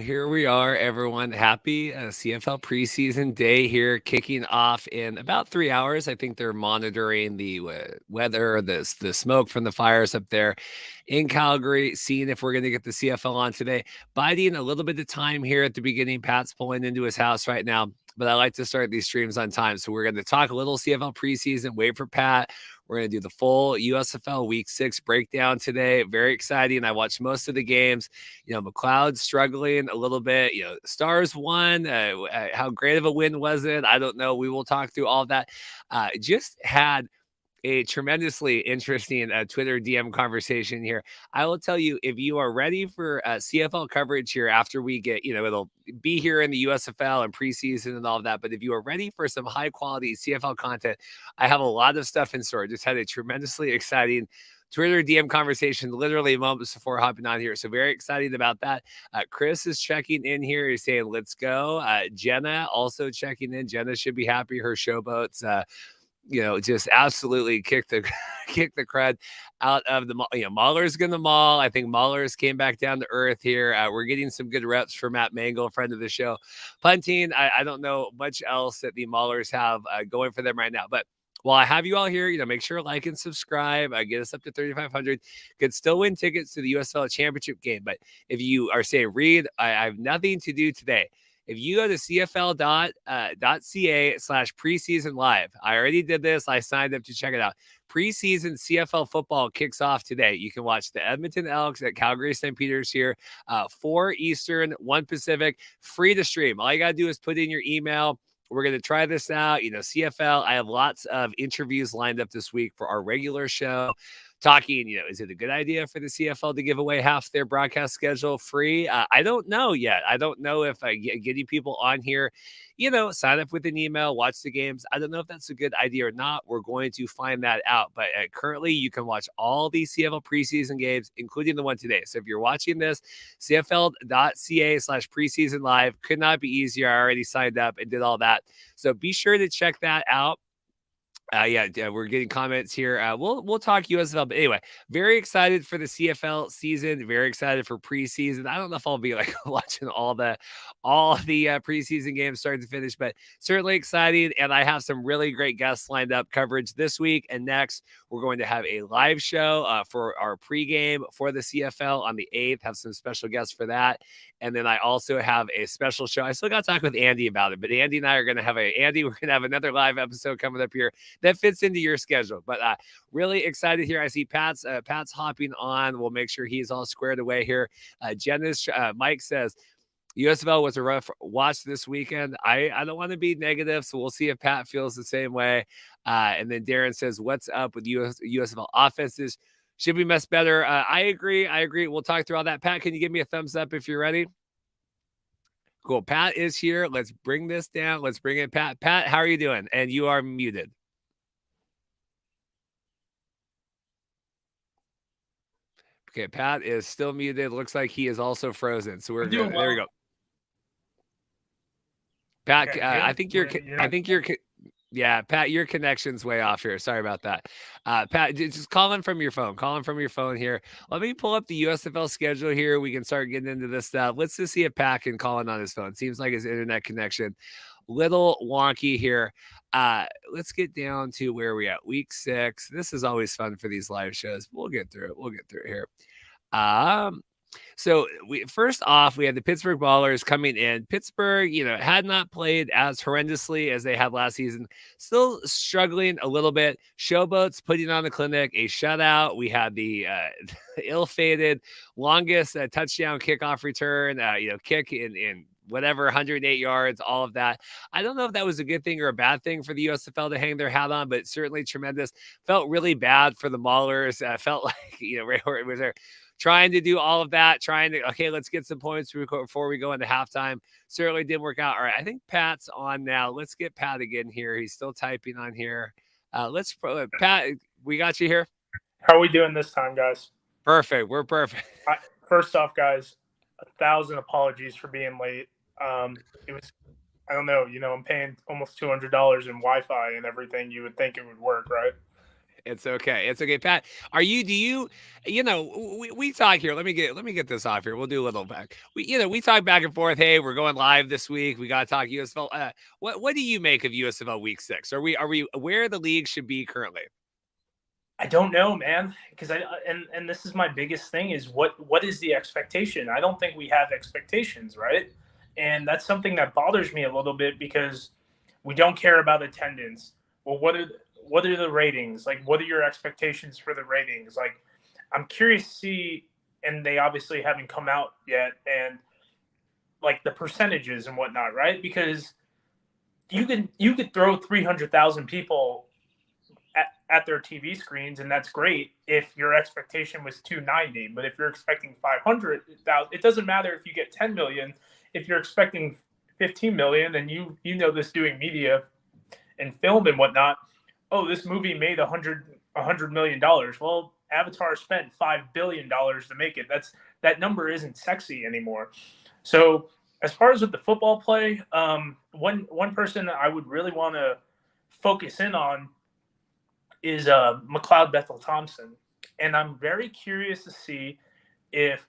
here we are, everyone. Happy CFL preseason day here, kicking off in about 3 hours. I think they're monitoring the weather, the smoke from the fires up there in Calgary, seeing if we're going to get the CFL on today. Biding a little bit of time here at the beginning. Pat's pulling into his house right now, but I like to start these streams on time. So we're going to talk a little CFL preseason, wait for Pat. We're going to do the full USFL Week 6 breakdown today. Very exciting. I watched most of the games. McLeod struggling a little bit. Stars won. How great of a win was it? I don't know. We will talk through all of that. Just had a tremendously interesting Twitter DM conversation here. I will tell you, if you are ready for CFL coverage here after we get, it'll be here in the USFL and preseason and all of that. But if you are ready for some high quality CFL content, I have a lot of stuff in store. Just had a tremendously exciting Twitter DM conversation literally moments before hopping on here. So very excited about that. Chris is checking in here. He's saying, let's go. Jenna also checking in. Jenna should be happy. Her Showboats, just absolutely kick the crud out of the Maulers going to maul. I think Maulers came back down to earth here. We're getting some good reps for Matt Mangle, friend of the show. Punting, I don't know much else that the Maulers have going for them right now, but while I have you all here, make sure to like and subscribe. Get us up to 3,500. Could still win tickets to the USFL Championship game. But if you are saying, Reed, I have nothing to do today. If you go to cfl.ca/preseason live, I already did this. I signed up to check it out. Preseason CFL football kicks off today. You can watch the Edmonton Elks at Calgary St. Peter's here, 4 Eastern, 1 Pacific, free to stream. All you got to do is put in your email. We're going to try this out. CFL, I have lots of interviews lined up this week for our regular show. Talking, is it a good idea for the CFL to give away half their broadcast schedule free? I don't know yet. I don't know if getting people on here, sign up with an email, watch the games. I don't know if that's a good idea or not. We're going to find that out. But currently, you can watch all these CFL preseason games, including the one today. So if you're watching this, cfl.ca/preseason live. Could not be easier. I already signed up and did all that. So be sure to check that out. We're getting comments here. We'll talk USFL, but anyway, very excited for the CFL season. Very excited for preseason. I don't know if I'll be watching all the preseason games start to finish, but certainly excited. And I have some really great guests lined up coverage this week and next. We're going to have a live show for our pregame for the CFL on the 8th. Have some special guests for that. And then I also have a special show. I still got to talk with Andy about it, but Andy and I are going to have we're going to have another live episode coming up here that fits into your schedule. But really excited here. I see Pat's hopping on. We'll make sure he's all squared away here. Mike says, USFL was a rough watch this weekend. I don't want to be negative, so we'll see if Pat feels the same way. And then Darren says, what's up with USFL offenses? Should be much better. I agree. We'll talk through all that. Pat, can you give me a thumbs up if you're ready? Cool. Pat is here. Let's bring this down. Let's bring in Pat. Pat, how are you doing? And you are muted. Okay, Pat is still muted. Looks like he is also frozen. So we're good. There we go. Pat, okay, Pat, your connection's way off here. Sorry about that. Pat, just call in from your phone. Here. Let me pull up the USFL schedule here. We can start getting into this stuff. Let's just see if Pat can call in on his phone. Seems like his internet connection little wonky here. Let's get down to where we at. Week 6. This is always fun for these live shows. We'll get through it here. So first off, we had the Pittsburg Maulers coming in. Pittsburgh, had not played as horrendously as they had last season. Still struggling a little bit. Showboats putting on the clinic, a shutout. We had the ill-fated longest touchdown kickoff return, kick in whatever, 108 yards, all of that. I don't know if that was a good thing or a bad thing for the USFL to hang their hat on, but certainly tremendous. Felt really bad for the Maulers. Felt like, it was there trying to do all of that, let's get some points before we go into halftime. Certainly didn't work out. All right, I think Pat's on now. Let's get Pat again here. He's still typing on here. Pat, we got you here. How are we doing this time, guys? Perfect. We're perfect. First off, guys, 1,000 apologies for being late. It was, I don't know, I'm paying almost $200 in Wi-Fi and everything. You would think it would work, right? It's okay. It's okay, Pat. Do you, we talk here. Let me get this off here. We'll do a little back. We talk back and forth. Hey, we're going live this week. We got to talk USFL. What do you make of USFL Week 6? Are we where the league should be currently? I don't know, man, because and this is my biggest thing is what is the expectation? I don't think we have expectations, right? And that's something that bothers me a little bit because we don't care about attendance. Well, what are the ratings? Like, what are your expectations for the ratings? Like, I'm curious to see, and they obviously haven't come out yet, and like the percentages and whatnot, right? Because you could throw 300,000 people at their TV screens, and that's great if your expectation was 290. But if you're expecting 500,000, it doesn't matter if you get 10 million. If you're expecting 15 million, and you know this doing media and film and whatnot, oh, this movie made $100 million. Well, Avatar spent $5 billion to make it. That number isn't sexy anymore. So as far as with the football play, one person I would really want to focus in on is McLeod Bethel Thompson. And I'm very curious to see if,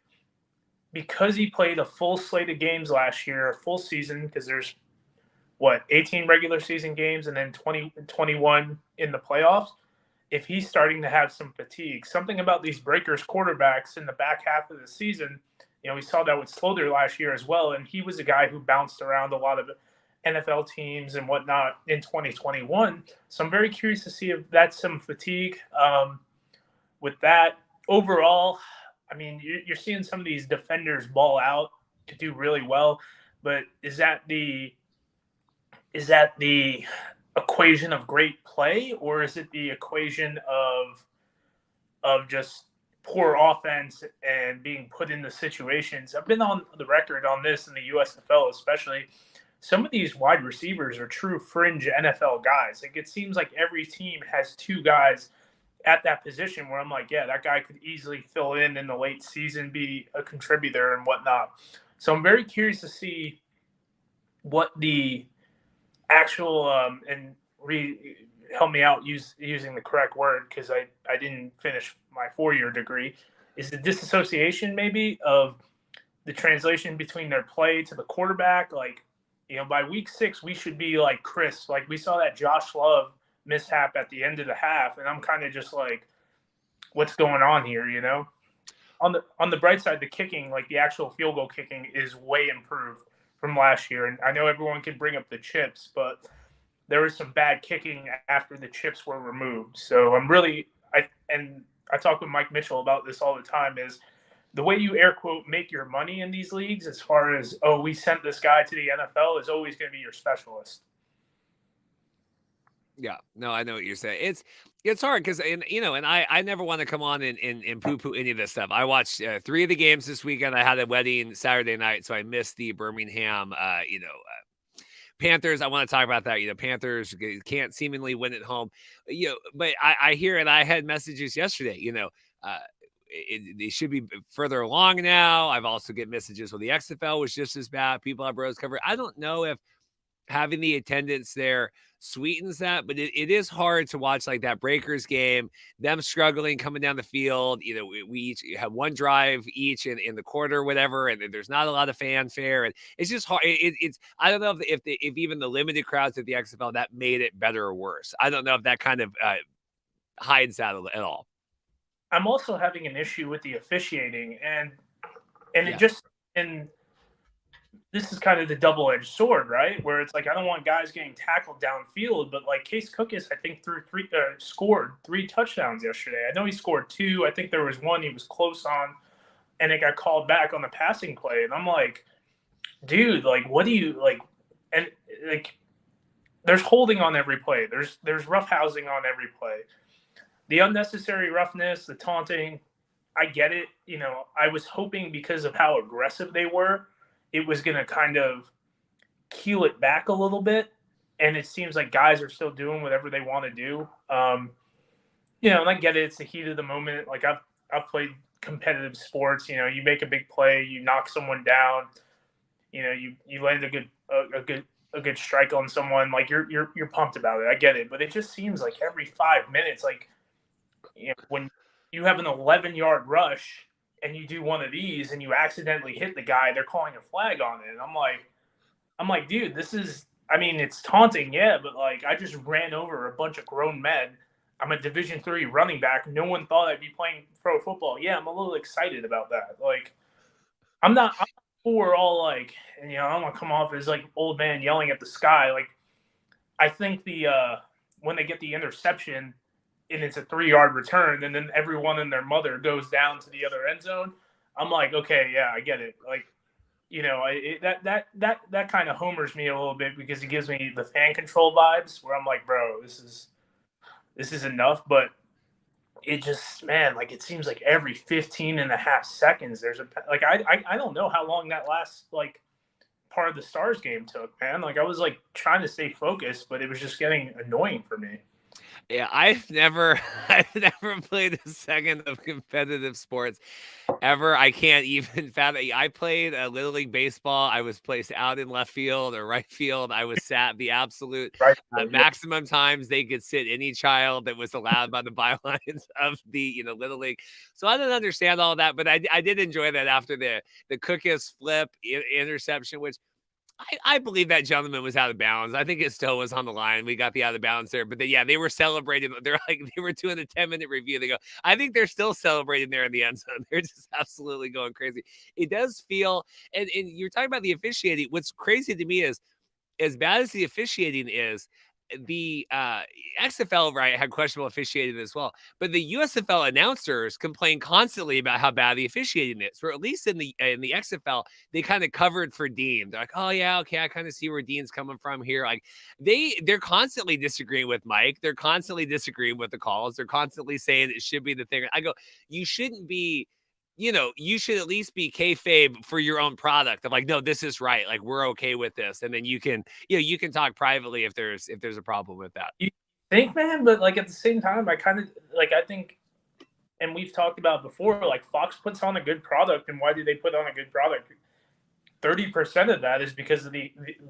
because he played a full slate of games last year, a full season, because there's 18 regular season games and then 21 in the playoffs, if he's starting to have some fatigue. Something about these breakers quarterbacks in the back half of the season, we saw that with Slother last year as well, and he was a guy who bounced around a lot of NFL teams and whatnot in 2021. So I'm very curious to see if that's some fatigue with that. Overall, I mean, you're seeing some of these defenders ball out to do really well, but is that the equation of great play, or is it the equation of just poor offense and being put into situations? I've been on the record on this in the USFL, especially. Some of these wide receivers are true fringe NFL guys. Like, it seems like every team has two guys at that position where I'm like, yeah, that guy could easily fill in the late season, be a contributor and whatnot. So I'm very curious to see what the actual help me out using the correct word, because I didn't finish my 4-year degree, is the disassociation maybe of the translation between their play to the quarterback. Like, by week 6, we should be like crisp. Like, we saw that Josh Love mishap at the end of the half, and I'm kind of just like, what's going on here? On the bright side, the kicking, like the actual field goal kicking, is way improved from last year. And I know everyone can bring up the chips, but there was some bad kicking after the chips were removed. So I talk with Mike Mitchell about this all the time, is the way you air quote make your money in these leagues, as far as, oh, we sent this guy to the NFL, is always going to be your specialist. Yeah, no, I know what you're saying. It's hard because, and I never want to come on and poo-poo any of this stuff. I watched 3 of the games this weekend. I had a wedding Saturday night, so I missed the Birmingham, Panthers. I want to talk about that. Panthers can't seemingly win at home. But I hear, and I had messages yesterday. They should be further along now. I've also get messages when the XFL was just as bad. People have Rose covered. I don't know if having the attendance there sweetens that, but it is hard to watch like that Breakers game, them struggling coming down the field. We each have one drive each in the quarter or whatever, and there's not a lot of fanfare, and it's just hard. It's I don't know if even the limited crowds at the XFL that made it better or worse. I don't know if that kind of hides that at all. I'm also having an issue with the officiating, and Yeah. this is kind of the double-edged sword, right? Where it's like, I don't want guys getting tackled downfield, but like Case Cookus, I think scored 3 touchdowns yesterday. I know he scored 2. I think there was one he was close on, and it got called back on the passing play. And I'm like, dude, like, what do you like? And like, there's holding on every play. There's roughhousing on every play. The unnecessary roughness, the taunting, I get it. I was hoping, because of how aggressive they were, it was going to kind of keel it back a little bit. And it seems like guys are still doing whatever they want to do. And I get it. It's the heat of the moment. Like, I've played competitive sports. You make a big play, you knock someone down, you land a good strike on someone. Like, you're pumped about it. I get it. But it just seems like every 5 minutes, like, when you have an 11-yard rush and you do one of these and you accidentally hit the guy, they're calling a flag on it. And I'm like, dude, this is, I mean, it's taunting, yeah, but like I just ran over a bunch of grown men. I'm a Division III running back. No one thought I'd be playing pro football. Yeah, I'm a little excited about that. Like, I'm not for all like, and, I don't want to come off as like old man yelling at the sky. Like, I think the when they get the interception and it's a 3-yard return, and then everyone and their mother goes down to the other end zone, I'm like, okay, yeah, I get it. Like, that kind of homers me a little bit because it gives me the fan control vibes where I'm like, bro, this is enough. But it just, man, like it seems like every 15 and a half seconds there's like I don't know how long that last like part of the Stars game took, man. Like I was like trying to stay focused, but it was just getting annoying for me. Yeah, I've never I've never played a second of competitive sports ever. I can't even fathom. I played Little League baseball. I was placed out in left field or right field. I was sat the absolute Right. maximum times they could sit any child that was allowed by the bylines of the Little League. So I didn't understand all that, but I did enjoy that after the Cookus flip interception, which I believe that gentleman was out of bounds. I think his toe was on the line. We got the out of bounds there. But they were celebrating. They're like, they were doing a 10-minute review. They go, I think they're still celebrating there in the end zone. They're just absolutely going crazy. It does feel, and you're talking about the officiating. What's crazy to me is, as bad as the officiating is, the XFL had questionable officiating as well, but the USFL announcers complain constantly about how bad the officiating is. Or at least in the XFL, they kind of covered for Dean. They're like, oh yeah, okay, I kind of see where Dean's coming from here. Like they're constantly disagreeing with Mike. They're constantly disagreeing with the calls. They're constantly saying it should be the thing. I go, you shouldn't be. You should at least be kayfabe for your own product. I'm like, no, this is right. Like, we're okay with this. And then you can talk privately if there's a problem with that. You think, man, but like at the same time, I kind of like, I think, and we've talked about before, like Fox puts on a good product. And why do they put on a good product? 30% of that is because of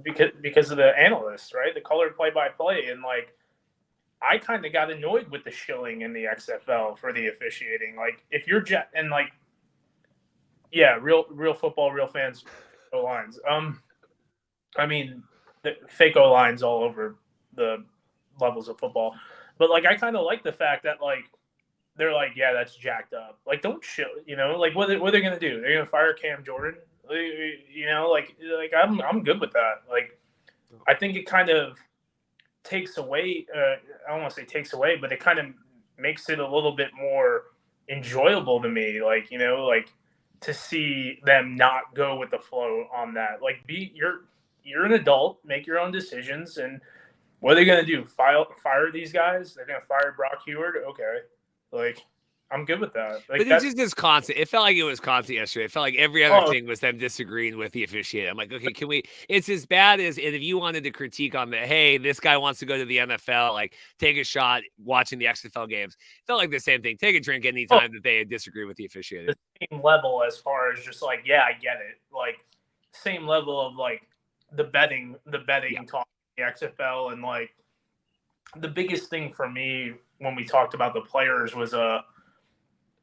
because of the analysts, right? The color play-by-play. And like, I kind of got annoyed with the shilling in the XFL for the officiating. Like, if you're and like, yeah, real football, real fans, O-lines. I mean, the fake O-lines all over the levels of football. But like, I kind of like the fact that like they're like, yeah, that's jacked up. Like, don't show, like what are they gonna do? They're gonna fire Cam Jordan, like I'm good with that. Like, I think it kind of takes away. I don't want to say takes away, but it kind of makes it a little bit more enjoyable to me. Like, like to see them not go with the flow on that. Like, you're an adult, make your own decisions, and what are they gonna do? Fire these guys? They're gonna fire Brock Heward? Okay, like I'm good with that. Like, but it's just this constant. It felt like it was constant yesterday. It felt like every other thing was them disagreeing with the officiating. I'm like, okay, can we? It's as bad as, and if you wanted to critique on the, hey, this guy wants to go to the NFL, like take a shot watching the XFL games. It felt like the same thing. Take a drink anytime that they disagree with the officiating. The same level as far as just like, yeah, I get it. Like same level of like the betting talk, the XFL, and like the biggest thing for me when we talked about the players was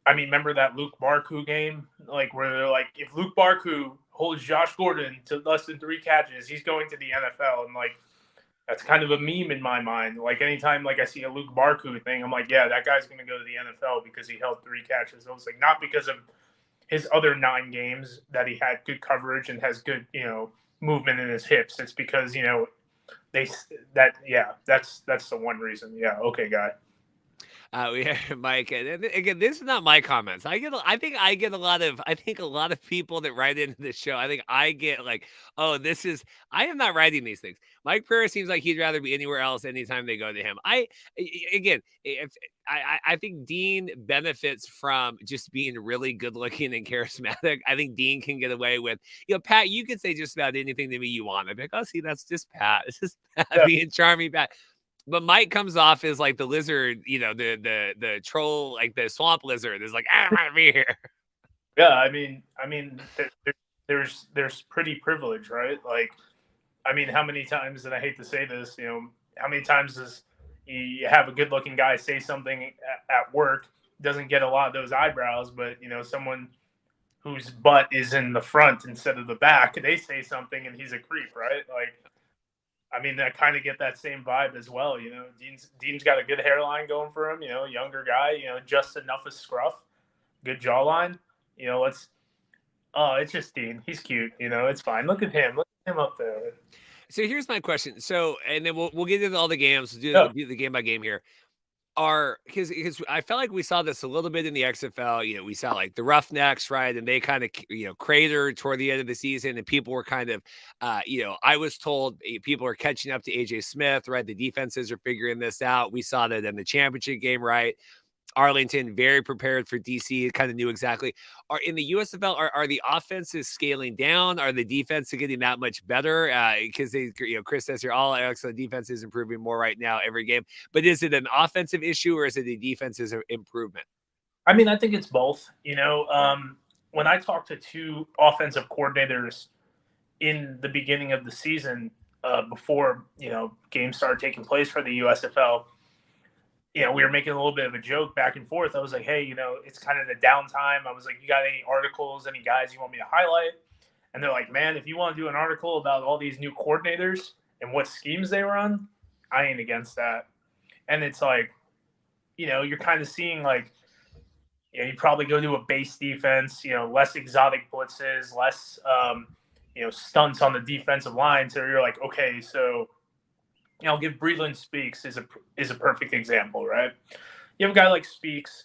I mean, remember that Luke Barku game? Like, where they're like, if Luke Barku holds Josh Gordon to less than 3 catches, he's going to the NFL. And, like, that's kind of a meme in my mind. Like, anytime, like, I see a Luke Barku thing, I'm like, yeah, that guy's going to go to the NFL because he held 3 catches. I was like, not because of his other 9 games that he had good coverage and has good, movement in his hips. It's because, that's the one reason. Yeah. Okay, guy. We have Mike, and again, this is not my comments. I think I get a lot of people that write into the show. I think I get like, oh, I am not writing these things. Mike Pereira seems like he'd rather be anywhere else anytime they go to him. I think Dean benefits from just being really good looking and charismatic. I think Dean can get away with, Pat, you can say just about anything to me you want. I'd be like, oh, see, that's just Pat. It's just Pat being charming, Pat. But Mike comes off as like the lizard, the troll, like the swamp lizard is like, I'm out of here. Yeah, I mean, there's pretty privilege, right? Like, I mean, how many times, and I hate to say this, how many times does, You have a good-looking guy say something at work, doesn't get a lot of those eyebrows, but someone whose butt is in the front instead of the back, they say something and he's a creep, right? Like, I mean, I kind of get that same vibe as well. Dean's got a good hairline going for him. Younger guy. Just enough of scruff, good jawline. It's just Dean. He's cute. It's fine. Look at him. Look at him up there. So here's my question. So, and then we'll get into all the games. Yeah. Do the game by game here. Because I felt like we saw this a little bit in the XFL. We saw like the Roughnecks, right? And they kind of cratered toward the end of the season, and people were kind of, I was told people are catching up to AJ Smith, right? The defenses are figuring this out. We saw that in the championship game, right? Arlington very prepared for DC, kind of knew exactly. Are in the USFL, are the offenses scaling down? Are the defenses getting that much better? Because Chris says here, all excellent defense is improving more right now every game. But is it an offensive issue or is it a defensive improvement? I mean, I think it's both. When I talked to two offensive coordinators in the beginning of the season, before games started taking place for the USFL. We were making a little bit of a joke back and forth. I was like, hey, it's kind of the downtime. I was like, you got any articles, any guys you want me to highlight? And they're like, man, if you want to do an article about all these new coordinators and what schemes they run, I ain't against that. And it's like, you're kind of seeing like, you probably go to a base defense, less exotic blitzes, less, stunts on the defensive line. So you're like, okay, so I'll give Breland Speaks is a perfect example, right? You have a guy like Speaks.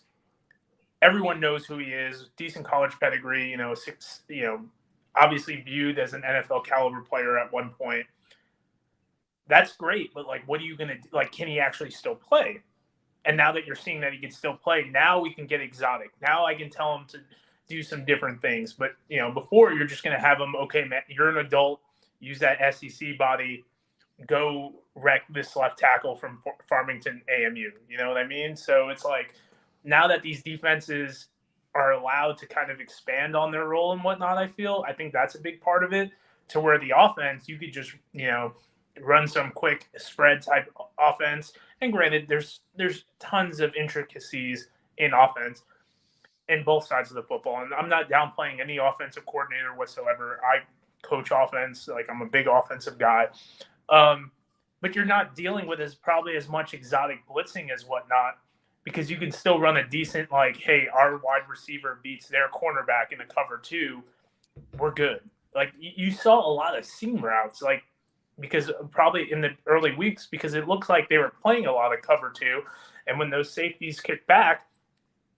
Everyone knows who he is. Decent college pedigree. Obviously viewed as an NFL caliber player at one point. That's great, but like, what are you gonna do? Like? Can he actually still play? And now that you're seeing that he can still play, now we can get exotic. Now I can tell him to do some different things. But before you're just gonna have him. Okay, man, you're an adult. Use that SEC body. Go wreck this left tackle from Farmington AMU. You know what I mean? So it's like, now that these defenses are allowed to kind of expand on their role and whatnot, I think that's a big part of it, to where the offense, you could just, run some quick spread type offense. And granted, there's tons of intricacies in offense in both sides of the football. And I'm not downplaying any offensive coordinator whatsoever. I coach offense. Like, I'm a big offensive guy. But you're not dealing with probably as much exotic blitzing as whatnot, because you can still run a decent, like, hey, our wide receiver beats their cornerback in a cover 2. We're good. Like, you saw a lot of seam routes, like, because probably in the early weeks, because it looks like they were playing a lot of cover 2. And when those safeties kick back,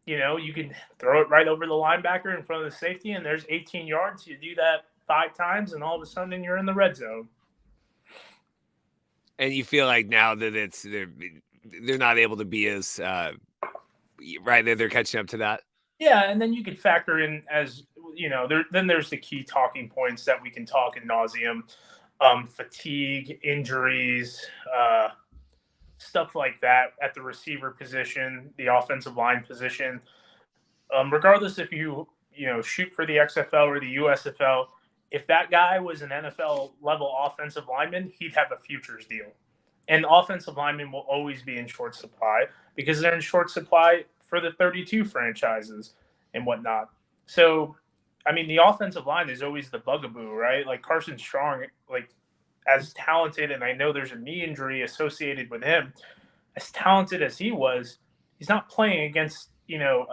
you can throw it right over the linebacker in front of the safety, and there's 18 yards. You do that 5 times, and all of a sudden you're in the red zone. And you feel like now that they're not able to be as right, they're catching up to that. Yeah, and then you could factor in, as then there's the key talking points that we can talk ad nauseum: fatigue, injuries, stuff like that at the receiver position, the offensive line position. Regardless if you shoot for the XFL or the USFL, if that guy was an NFL level offensive lineman, he'd have a futures deal. And offensive linemen will always be in short supply, because they're in short supply for the 32 franchises and whatnot. So, I mean, the offensive line is always the bugaboo, right? Like, Carson Strong, like, as talented, and I know there's a knee injury associated with him, as talented as he was, he's not playing against,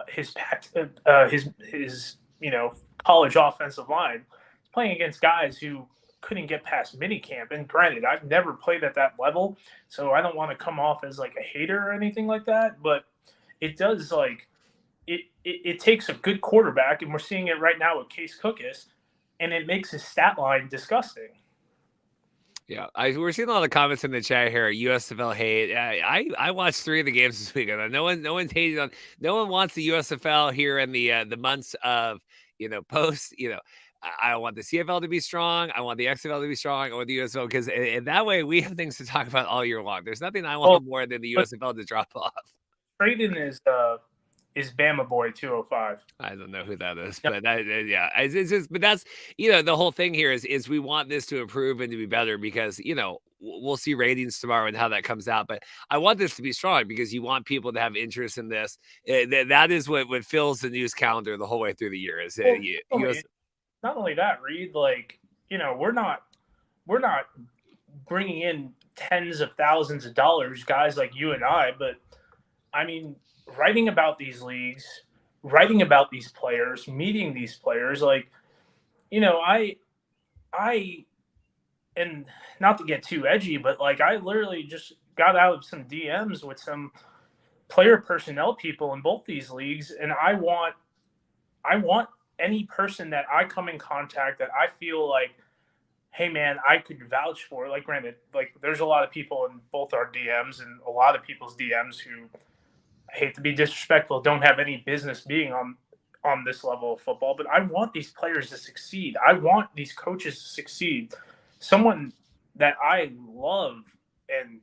his college offensive line. Playing against guys who couldn't get past minicamp. And granted, I've never played at that level, so I don't want to come off as like a hater or anything like that, but it does, like, it takes a good quarterback, and we're seeing it right now with Case Cookus, and it makes his stat line disgusting. Yeah, we're seeing a lot of comments in the chat here. USFL hate. I watched 3 of the games this weekend. No one's hating on. No one wants the USFL here in the months of post. I want the CFL to be strong. I want the XFL to be strong. I want the USFL, because in that way we have things to talk about all year long. There's nothing I want more than the USFL to drop off. Braden is is Bama Boy 205. I don't know who that is, Yep. but yeah, it's just, but that's, the whole thing here is we want this to improve and to be better because, we'll see ratings tomorrow and how that comes out. But I want this to be strong because you want people to have interest in this. That is what fills the news calendar the whole way through the year. Is Not only that, Reed, like, we're not bringing in tens of thousands of dollars, guys like you and I, but I mean, writing about these leagues, writing about these players, meeting these players, like, I, and not to get too edgy, but like, I literally just got out of some DMs with some player personnel people in both these leagues, and I want any person that I come in contact that I feel like, hey man, I could vouch for. Like, granted, like there's a lot of people in both our DMs and a lot of people's DMs who, I hate to be disrespectful, don't have any business being on this level of football. But I want these players to succeed. I want these coaches to succeed. Someone that I love and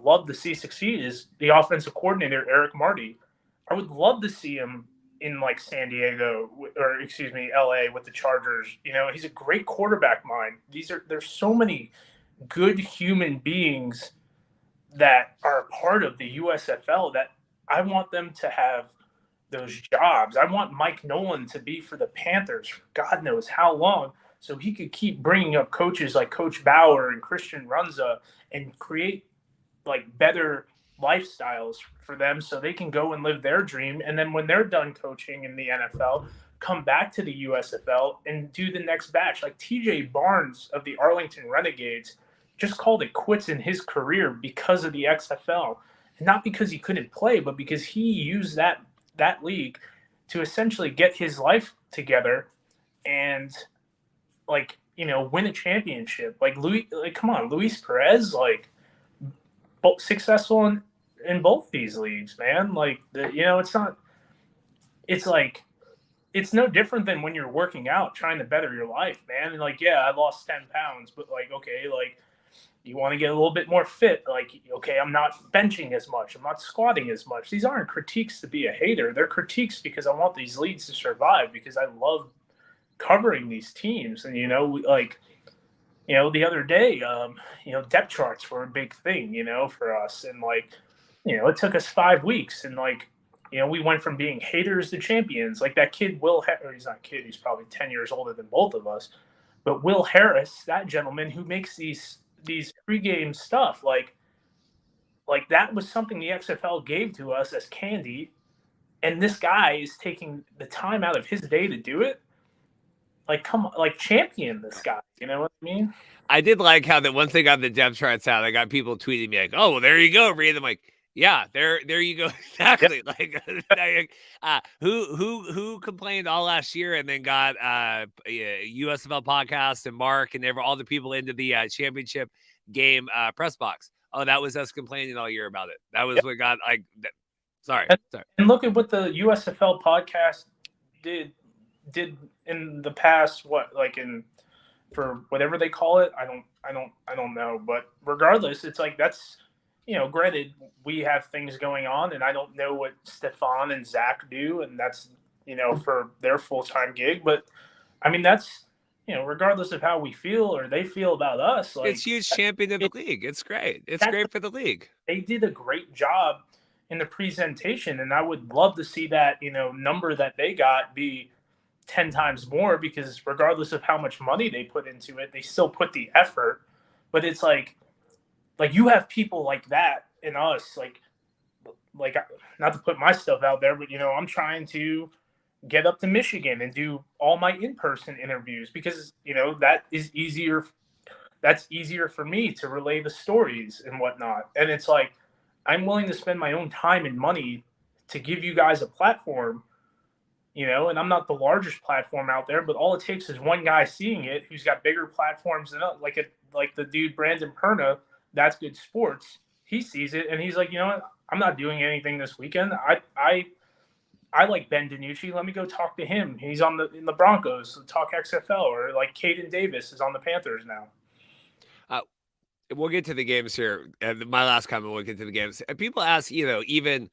love to see succeed is the offensive coordinator, Eric Marty. I would love to see him in like San Diego or LA with the Chargers. He's a great quarterback mind. There's so many good human beings that are a part of the USFL that I want them to have those jobs. I want Mike Nolan to be for the Panthers for God knows how long, so he could keep bringing up coaches like Coach Bauer and Christian Runza and create like better lifestyles for them so they can go and live their dream. And then when they're done coaching in the NFL, come back to the USFL and do the next batch. Like TJ Barnes of the Arlington Renegades just called it quits in his career because of the XFL. And not because he couldn't play, but because he used that league to essentially get his life together and win a championship. Like come on, Luis Perez, like successful in both these leagues, man. Like it's no different than when you're working out, trying to better your life, man. And like, yeah, I lost 10 pounds, but like, okay, like you want to get a little bit more fit. Like, okay, I'm not benching as much. I'm not squatting as much. These aren't critiques to be a hater. They're critiques because I want these leagues to survive, because I love covering these teams. And, the other day, depth charts were a big thing, for us. And like, it took us 5 weeks, and like, we went from being haters to champions. Like that kid, he's not a kid, he's probably 10 years older than both of us. But Will Harris, that gentleman who makes these pregame stuff, like that was something the XFL gave to us as candy. And this guy is taking the time out of his day to do it. Like, come on, like champion this guy. You know what I mean? I did like how that one thing on the depth charts out. I got people tweeting me like, "Oh, well, there you go, Reed." I'm like, "Yeah, there you go, exactly." Yep. Like, who complained all last year and then got USFL podcast and Mark and all the people into the championship game press box. Oh, that was us complaining all year about it. That was what got like. Sorry. And look at what the USFL podcast did in the past. For whatever they call it, I don't know. But regardless, it's like that's, granted, we have things going on, and I don't know what Stefan and Zach do, and that's, for their full-time gig. But I mean, that's, regardless of how we feel or they feel about us, like it's huge champion of the league. It's great. It's great for the league. They did a great job in the presentation, and I would love to see that, number that they got be 10 times more, because regardless of how much money they put into it, they still put the effort. But it's like you have people like that in us, like not to put my stuff out there, but I'm trying to get up to Michigan and do all my in-person interviews, because that's easier for me to relay the stories and whatnot. And it's like, I'm willing to spend my own time and money to give you guys a platform. And I'm not the largest platform out there, but all it takes is one guy seeing it who's got bigger platforms than us, like the dude Brandon Perna, That's Good Sports. He sees it and he's like, you know what? I'm not doing anything this weekend. I like Ben DiNucci. Let me go talk to him. He's in the Broncos. So talk XFL. Or like Caden Davis is on the Panthers now. We'll get to the games here. My last comment, we'll get to the games. People ask, even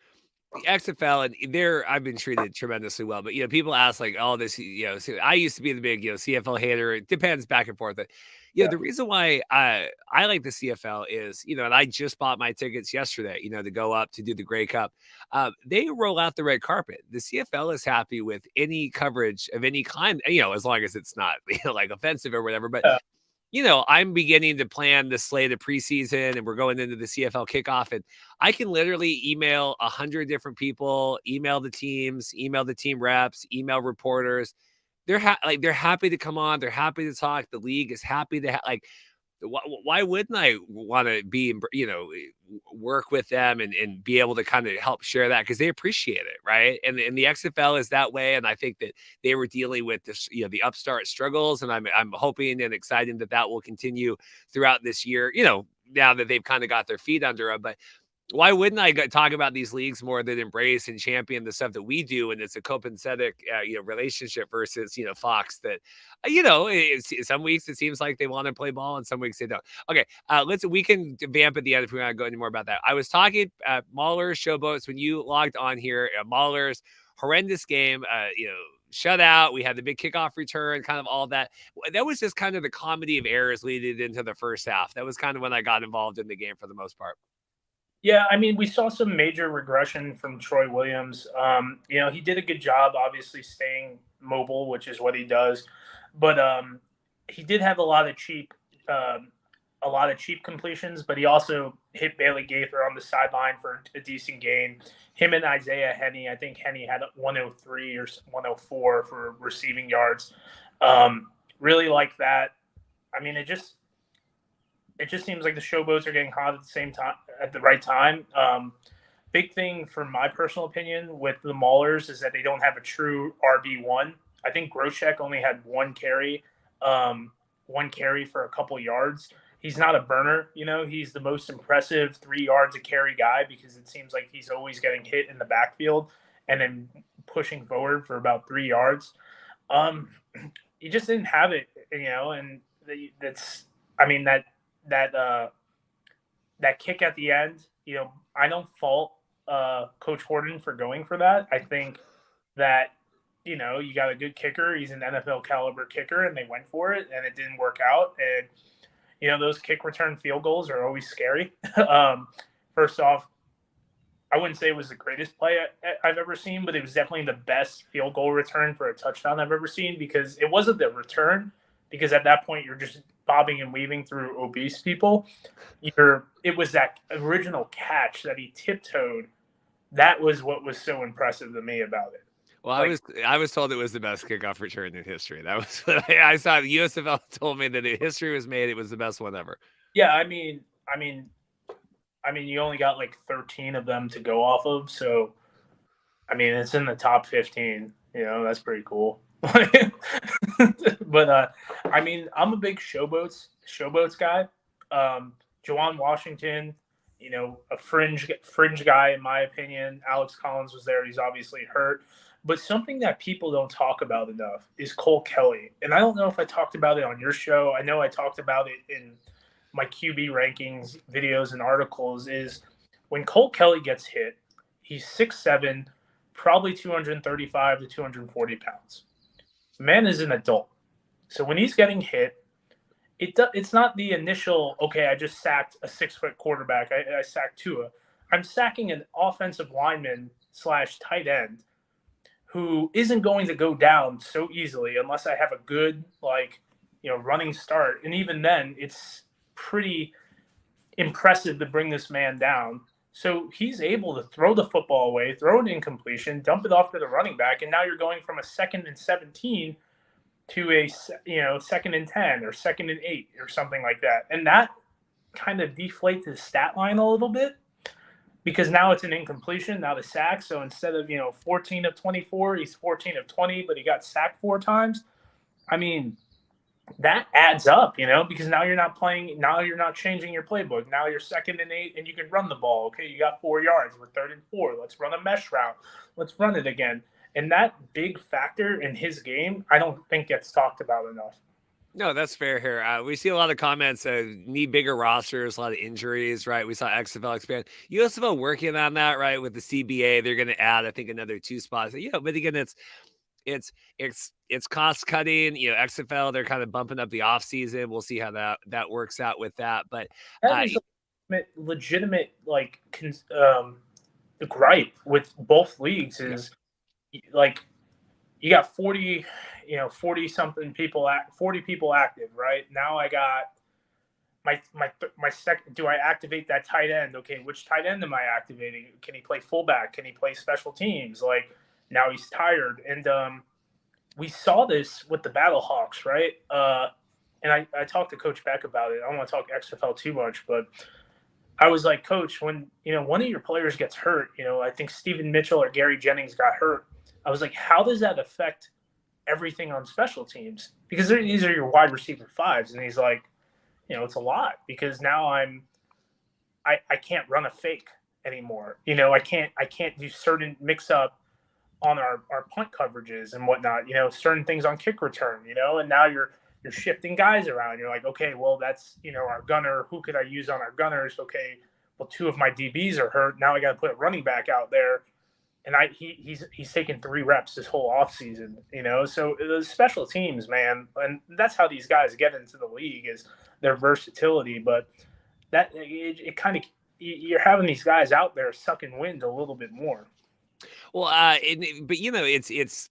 the XFL, and I've been treated tremendously well. But people ask like, "Oh, this," so I used to be the big CFL hater. It depends back and forth. But Yeah. the reason why I like the CFL is and I just bought my tickets yesterday. To go up to do the Grey Cup. They roll out the red carpet. The CFL is happy with any coverage of any kind. As long as it's not like offensive or whatever. But Yeah. I'm beginning to plan the slate of preseason and we're going into the CFL kickoff. And I can literally email 100 different people, email the teams, email the team reps, email reporters. They're happy to come on. They're happy to talk. The league is happy to why wouldn't I want to be, work with them and be able to kind of help share that because they appreciate it, right? And the XFL is that way, and I think that they were dealing with this, the upstart struggles, and I'm hoping and excited that will continue throughout this year. Now that they've kind of got their feet under them, but why wouldn't I talk about these leagues more that embrace and champion the stuff that we do? And it's a copacetic, relationship versus, Fox that, some weeks it seems like they want to play ball and some weeks they don't. Okay. We can vamp at the end if we want to go any more about that. I was talking Maulers, Showboats, when you logged on here, Maulers, horrendous game, shutout. We had the big kickoff return, kind of all that. That was just kind of the comedy of errors leading into the first half. That was kind of when I got involved in the game for the most part. Yeah, I mean, we saw some major regression from Troy Williams. He did a good job, obviously, staying mobile, which is what he does. But he did have a lot of cheap completions. But he also hit Bailey Gaither on the sideline for a decent gain. Him and Isaiah Henney, I think Henney had 103 or 104 for receiving yards. Really like that. I mean, it just seems like the Showboats are getting hot at the same time, at the right time. Big thing, for my personal opinion, with the Maulers is that they don't have a true RB1. I think Groshek only had one carry for a couple yards. He's not a burner, He's the most impressive 3 yards a carry guy because it seems like he's always getting hit in the backfield and then pushing forward for about 3 yards. He just didn't have it, and that kick at the end, I don't fault Coach Horton for going for that. I think that, you got a good kicker. He's an NFL caliber kicker, and they went for it, and it didn't work out. And, those kick return field goals are always scary. First off, I wouldn't say it was the greatest play I've ever seen, but it was definitely the best field goal return for a touchdown I've ever seen because it wasn't the return, because at that point you're just bobbing and weaving through obese people. It was that original catch that he tiptoed. That was what was so impressive to me about it. Well, I was told it was the best kickoff return in history. That was what I saw. The USFL told me that history was made. It was the best one ever. Yeah, I mean, you only got like 13 of them to go off of, so I mean, it's in the top 15. That's pretty cool. But I'm a big Showboats guy. Juwan Washington, a fringe guy in my opinion. Alex Collins was there. He's obviously hurt. But something that people don't talk about enough is Cole Kelly. And I don't know if I talked about it on your show. I know I talked about it in my QB rankings videos and articles, is when Cole Kelly gets hit, he's 6'7", probably 235 to 240 pounds. Man is an adult. So when he's getting hit, it's not the initial, okay, I just sacked a 6-foot quarterback. I sacked Tua. I'm sacking an offensive lineman / tight end who isn't going to go down so easily unless I have a good, running start. And even then, it's pretty impressive to bring this man down. So he's able to throw the football away, throw an incompletion, dump it off to the running back, and now you're going from a 2nd and 17 to a 2nd and 10 or 2nd and 8 or something like that. And that kind of deflates his stat line a little bit because now it's an incompletion, not a sack. So instead of 14 of 24, he's 14 of 20, but he got sacked 4 times. I mean, that adds up, because now you're not changing your playbook. Now you're 2nd and 8 and you can run the ball. Okay, you got 4 yards. We're 3rd and 4. Let's run a mesh route. Let's run it again. And that big factor in his game, I don't think gets talked about enough. No, that's fair here. We see a lot of comments, need bigger rosters, a lot of injuries, right? We saw XFL expand. USFL working on that, right? With the CBA, they're going to add, I think, another 2 spots. But again, it's it's cost cutting. XFL, they're kind of bumping up the off season. We'll see how that works out with that. But That is a legitimate like gripe with both leagues is like you got 40, 40 something people, 40 people active, right? Now I got my second. Do I activate that tight end? Okay, which tight end am I activating? Can he play fullback? Can he play special teams? Like now he's tired, and we saw this with the Battlehawks, right? And I talked to Coach Beck about it. I don't want to talk XFL too much, but I was like, Coach, when one of your players gets hurt, I think Stephen Mitchell or Gary Jennings got hurt. I was like, how does that affect everything on special teams? Because these are your wide receiver fives, and he's like, it's a lot because now I can't run a fake anymore. I can't do certain mix up on our punt coverages and whatnot. Certain things on kick return. And now you're shifting guys around. You're like, okay, well that's our gunner. Who could I use on our gunners? Okay, well 2 of my DBs are hurt. Now I got to put a running back out there, and he's taken 3 reps this whole offseason. So the special teams, man, and that's how these guys get into the league is their versatility. But that it kind of you're having these guys out there sucking wind a little bit more. Well, but it's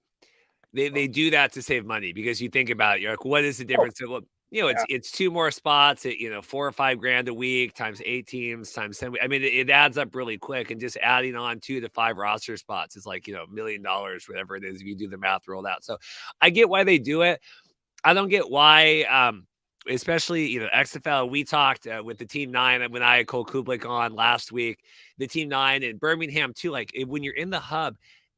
they do that to save money because you think about it, you're like, what is the difference? Well, it's 2 more spots at $4 or $5 grand a week times 8 teams times 10. I mean, it adds up really quick, and just adding on 2 to 5 roster spots is like $1 million, whatever it is, if you do the math rolled out. So I get why they do it. I don't get why. Especially, XFL, we talked with the Team 9 when I had Cole Kublik on last week, the Team 9 in Birmingham too. Like when you're in the hub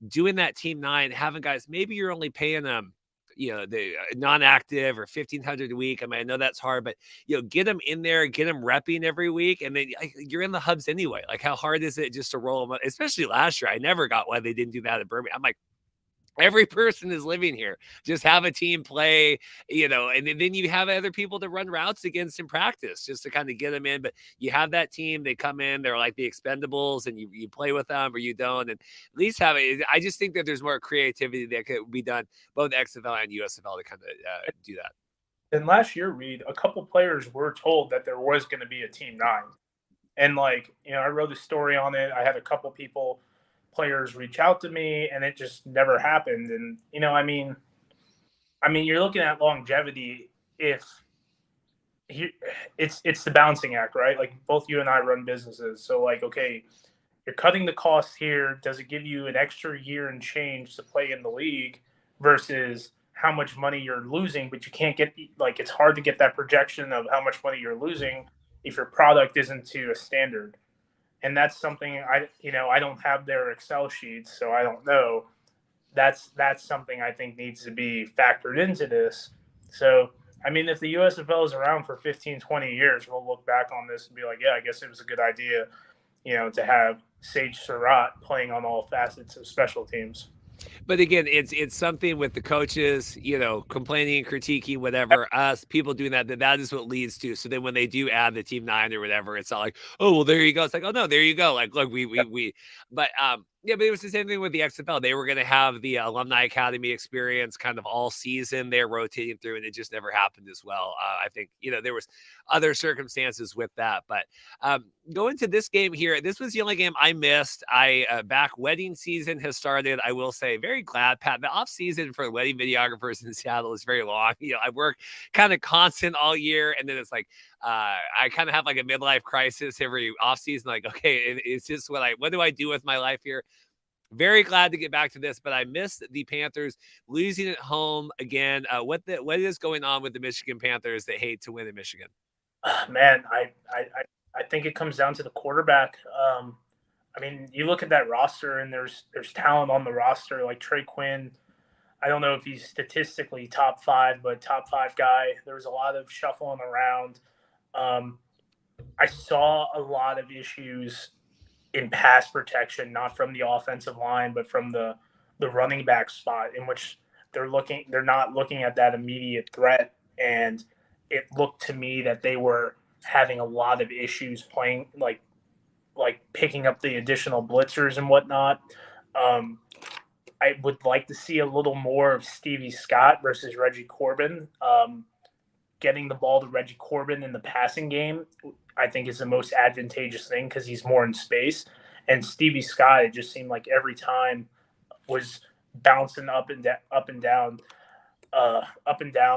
doing that Team 9, having guys, maybe you're only paying them, the non-active or 1,500 a week. I mean, I know that's hard, but get them in there, get them repping every week, and then you're in the hubs anyway. Like, how hard is it just to roll them up? Especially last year, I never got why they didn't do that at Birmingham. I'm like, every person is living here. Just have a team play, and then you have other people to run routes against in practice just to kind of get them in. But you have that team, they come in, they're like the expendables, and you play with them or you don't. And at least have it. I just think that there's more creativity that could be done, both XFL and USFL, to kind of do that. And last year, Reed, a couple players were told that there was going to be a Team 9. And I wrote a story on it. I had a couple players reach out to me, and it just never happened. And I mean you're looking at longevity. It's the balancing act, right? Like both you and I run businesses, so like, okay, you're cutting the cost here. Does it give you an extra year and change to play in the league versus how much money you're losing? But you can't get, like, it's hard to get that projection of how much money you're losing if your product isn't to a standard. And that's something I don't have their Excel sheets, so I don't know. That's something I think needs to be factored into this. So, I mean, if the USFL is around for 15, 20 years, we'll look back on this and be like, yeah, I guess it was a good idea, to have Sage Surratt playing on all facets of special teams. But again, it's something with the coaches, complaining, critiquing, whatever, us, people doing that is what leads to. So then when they do add the Team 9 or whatever, it's not like, oh, well, there you go. It's like, oh, no, there you go. Like, look, but but it was the same thing with the XFL. They were going to have the Alumni Academy experience kind of all season. They're rotating through, and it just never happened as well. I think, there was other circumstances with that. But going to this game here, this was the only game I missed. Back wedding season has started. I will say, very glad, Pat. The off season for wedding videographers in Seattle is very long. I work kind of constant all year, and then it's like I kind of have like a midlife crisis every off season. Like, okay, it's just what do I do with my life here? Very glad to get back to this, but I missed the Panthers losing at home again. What is going on with the Michigan Panthers that hate to win in Michigan? Man, I think it comes down to the quarterback. I mean, you look at that roster, and there's talent on the roster like Trey Quinn. I don't know if he's statistically top 5, but top 5 guy. There was a lot of shuffling around. I saw a lot of issues in pass protection, not from the offensive line, but from the running back spot, in which they're not looking at that immediate threat and it looked to me that they were having a lot of issues playing, like picking up the additional blitzers and whatnot. Um, I would like to see a little more of Stevie Scott versus Reggie Corbin. Getting the ball to Reggie Corbin in the passing game, I think, is the most advantageous thing because he's more in space. And Stevie Scott, it just seemed like every time was bouncing up and down,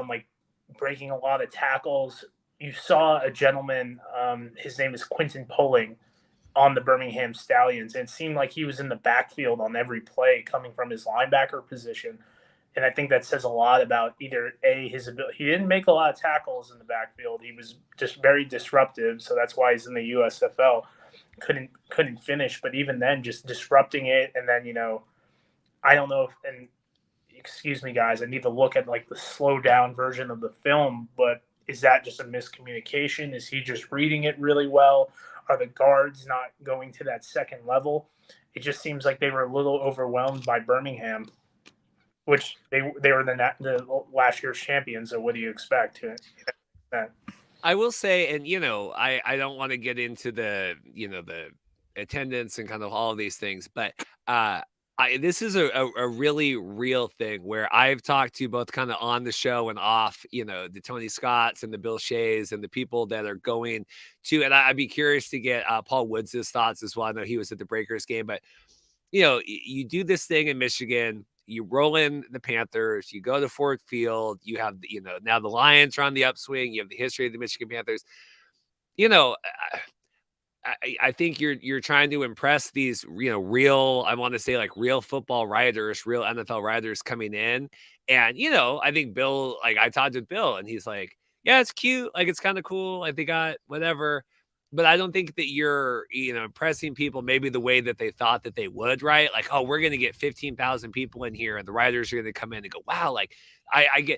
like breaking a lot of tackles. You saw a gentleman, his name is Quinton Poling, on the Birmingham Stallions, and it seemed like he was in the backfield on every play coming from his linebacker position. And I think that says a lot about either his ability. He didn't make a lot of tackles in the backfield. He was just very disruptive, so that's why he's in the USFL. Couldn't finish, but even then, just disrupting it. And then I don't know if, and excuse me, guys, I need to look at like the slow down version of the film. But is that just a miscommunication? Is he just reading it really well? Are the guards not going to that second level? It just seems like they were a little overwhelmed by Birmingham, which they were the last year's champions. So what do you expect? I will say, and I don't want to get into the the attendance and kind of all of these things, but this is a really real thing where I've talked to both kind of on the show and off, the Tony Scotts and the Bill Shays and the people that are going to, and I'd be curious to get Paul Woods' thoughts as well. I know he was at the Breakers game, but you do this thing in Michigan, you roll in the Panthers, you go to Ford Field, you have, now the Lions are on the upswing, you have the history of the Michigan Panthers. I think you're trying to impress these, real, I want to say like real football writers, real NFL writers coming in. And, I think Bill, like I talked to Bill and he's like, yeah, it's cute. Like, it's kind of cool. Like they got whatever. But I don't think that you're, impressing people maybe the way that they thought that they would, right? Like, oh, we're going to get 15,000 people in here and the writers are going to come in and go, wow, like I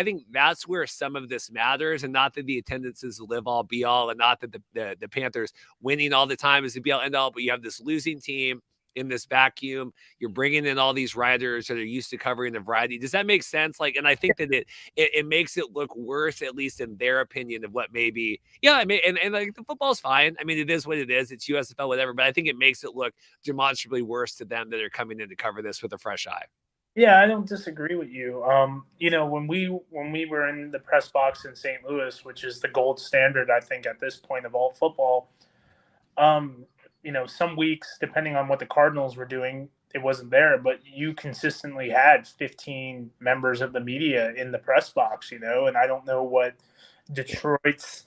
think that's where some of this matters, and not that the attendance is the live all be all, and not that the Panthers winning all the time is the be all end all, but you have this losing team in this vacuum. You're bringing in all these writers that are used to covering the variety. Does that make sense? Like, and I think that it makes it look worse, at least in their opinion, of what maybe, yeah, I mean, and like the football's fine. I mean, it is what it is. It's USFL, whatever, but I think it makes it look demonstrably worse to them that are coming in to cover this with a fresh eye. Yeah, I don't disagree with you. When we were in the press box in St. Louis, which is the gold standard, I think, at this point of all football, some weeks, depending on what the Cardinals were doing, it wasn't there, but you consistently had 15 members of the media in the press box, and I don't know what Detroit's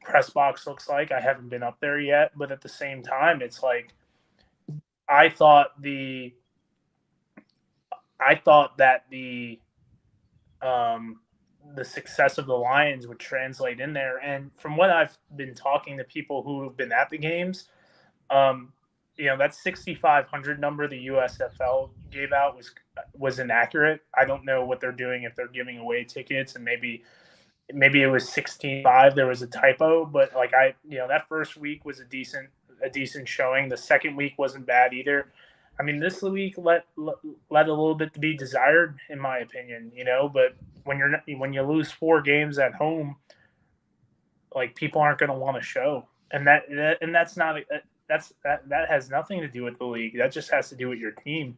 press box looks like. I haven't been up there yet, but at the same time, it's like, I thought that the success of the Lions would translate in there. And from what I've been talking to people who have been at the games, that 6,500 number the USFL gave out was inaccurate. I don't know what they're doing, if they're giving away tickets, and maybe it was 16,500. There was a typo, but like that first week was a decent showing. The second week wasn't bad either. I mean, this week let a little bit to be desired, in my opinion, but when you lose 4 games at home, like, people aren't going to want to show. And that has nothing to do with the league. That just has to do with your team.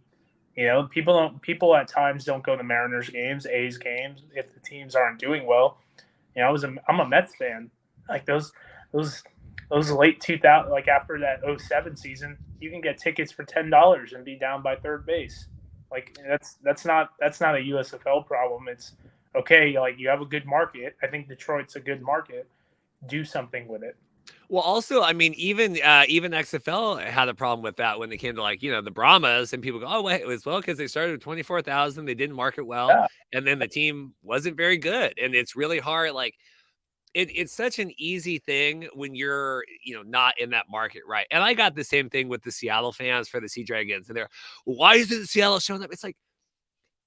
People at times don't go to Mariners games, A's games, if the teams aren't doing well. I'm a Mets fan. Like those late 2000, like after that 07 season, you can get tickets for $10 and be down by third base. Like that's not a USFL problem. It's okay. Like, you have a good market. I think Detroit's a good market. Do something with it. Well, also, I mean, even XFL had a problem with that when they came to, like, the Brahmas, and people go, oh, wait, it was, well, because they started with 24,000, they didn't market well, Yeah. and then the team wasn't very good, and it's really hard. Like, it's such an easy thing when you're, not in that market, right? And I got the same thing with the Seattle fans for the Sea Dragons, and they're, why isn't Seattle showing up? It's like,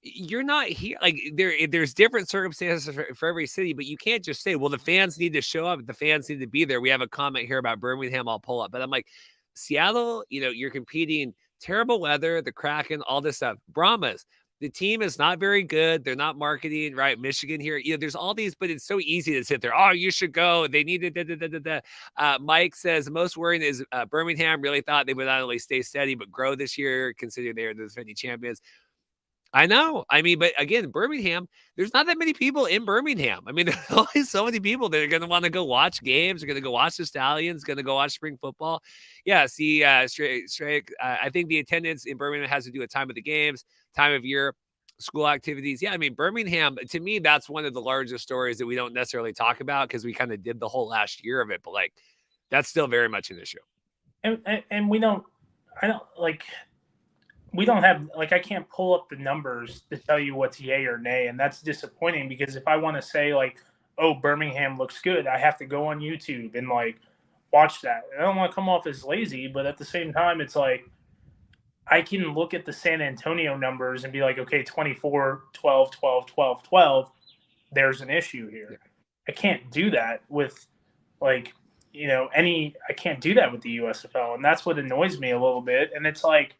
you're not here. Like, there's different circumstances for every city, but you can't just say, well, the fans need to show up. The fans need to be there. We have a comment here about Birmingham. I'll pull up, but I'm like, Seattle, you're competing, terrible weather, the Kraken, all this stuff. Brahmas, the team is not very good. They're not marketing, right? Michigan here, there's all these, but it's so easy to sit there. Oh, you should go. They need it. Da, da, da, da, da. Mike says most worrying is Birmingham really thought they would not only stay steady but grow this year, considering they are the defending champions. I know. I mean, but again, Birmingham, there's not that many people in Birmingham. I mean, there's only so many people that are going to want to go watch games. They're going to go watch the Stallions, going to go watch spring football. Yeah, see, straight. I think the attendance in Birmingham has to do with time of the games, time of year, school activities. Yeah, I mean, Birmingham, to me, that's one of the largest stories that we don't necessarily talk about because we kind of did the whole last year of it. But, like, that's still very much an issue. And we don't, I don't, like, we don't have, like, I can't pull up the numbers to tell you what's yay or nay. And that's disappointing because if I want to say, like, oh, Birmingham looks good, I have to go on YouTube and, like, watch that. I don't want to come off as lazy, but at the same time, it's like, I can look at the San Antonio numbers and be like, okay, 24, 12, 12, 12, 12. There's an issue here. Yeah. I can't do that with, like, I can't do that with the USFL. And that's what annoys me a little bit. And it's like,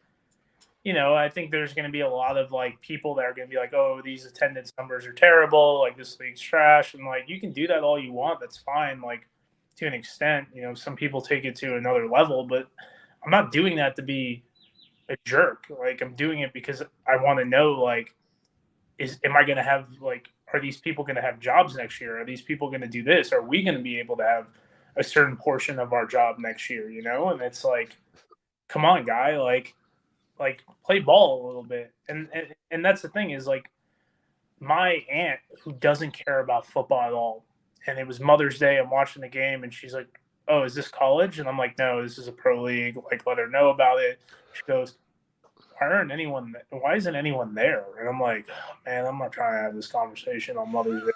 I think there's going to be a lot of, like, people that are going to be like, oh, these attendance numbers are terrible. Like, this league's trash. And, like, you can do that all you want. That's fine. Like, to an extent, some people take it to another level, but I'm not doing that to be a jerk. Like, I'm doing it because I want to know, like, am I going to have, like, are these people going to have jobs next year? Are these people going to do this? Are we going to be able to have a certain portion of our job next year? And it's like, come on, guy, like play ball a little bit. And that's the thing is, like, my aunt who doesn't care about football at all, and it was Mother's Day, I'm watching the game and she's like, oh, is this college? And I'm like, no, this is a pro league. Like, let her know about it. She goes, why isn't anyone there? And I'm like, oh, man, I'm not trying to have this conversation on Mother's Day.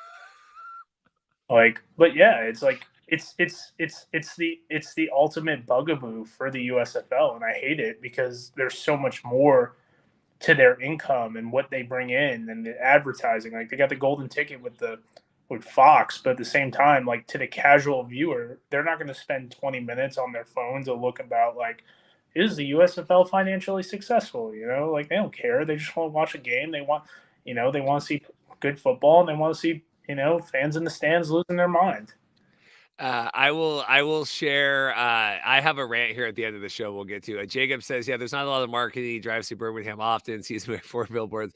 Like, but yeah, it's like, it's the ultimate bugaboo for the USFL, and I hate it because there's so much more to their income and what they bring in and the advertising. Like, they got the golden ticket with Fox, but at the same time, like, to the casual viewer, they're not going to spend 20 minutes on their phone to look about, like, is the USFL financially successful? Like, they don't care. They just want to watch a game. They want to see good football, and they want to see fans in the stands losing their mind. I will share. I have a rant here at the end of the show we'll get to. Jacob says, yeah, there's not a lot of marketing. He drives to Birmingham often, sees me 4 billboards.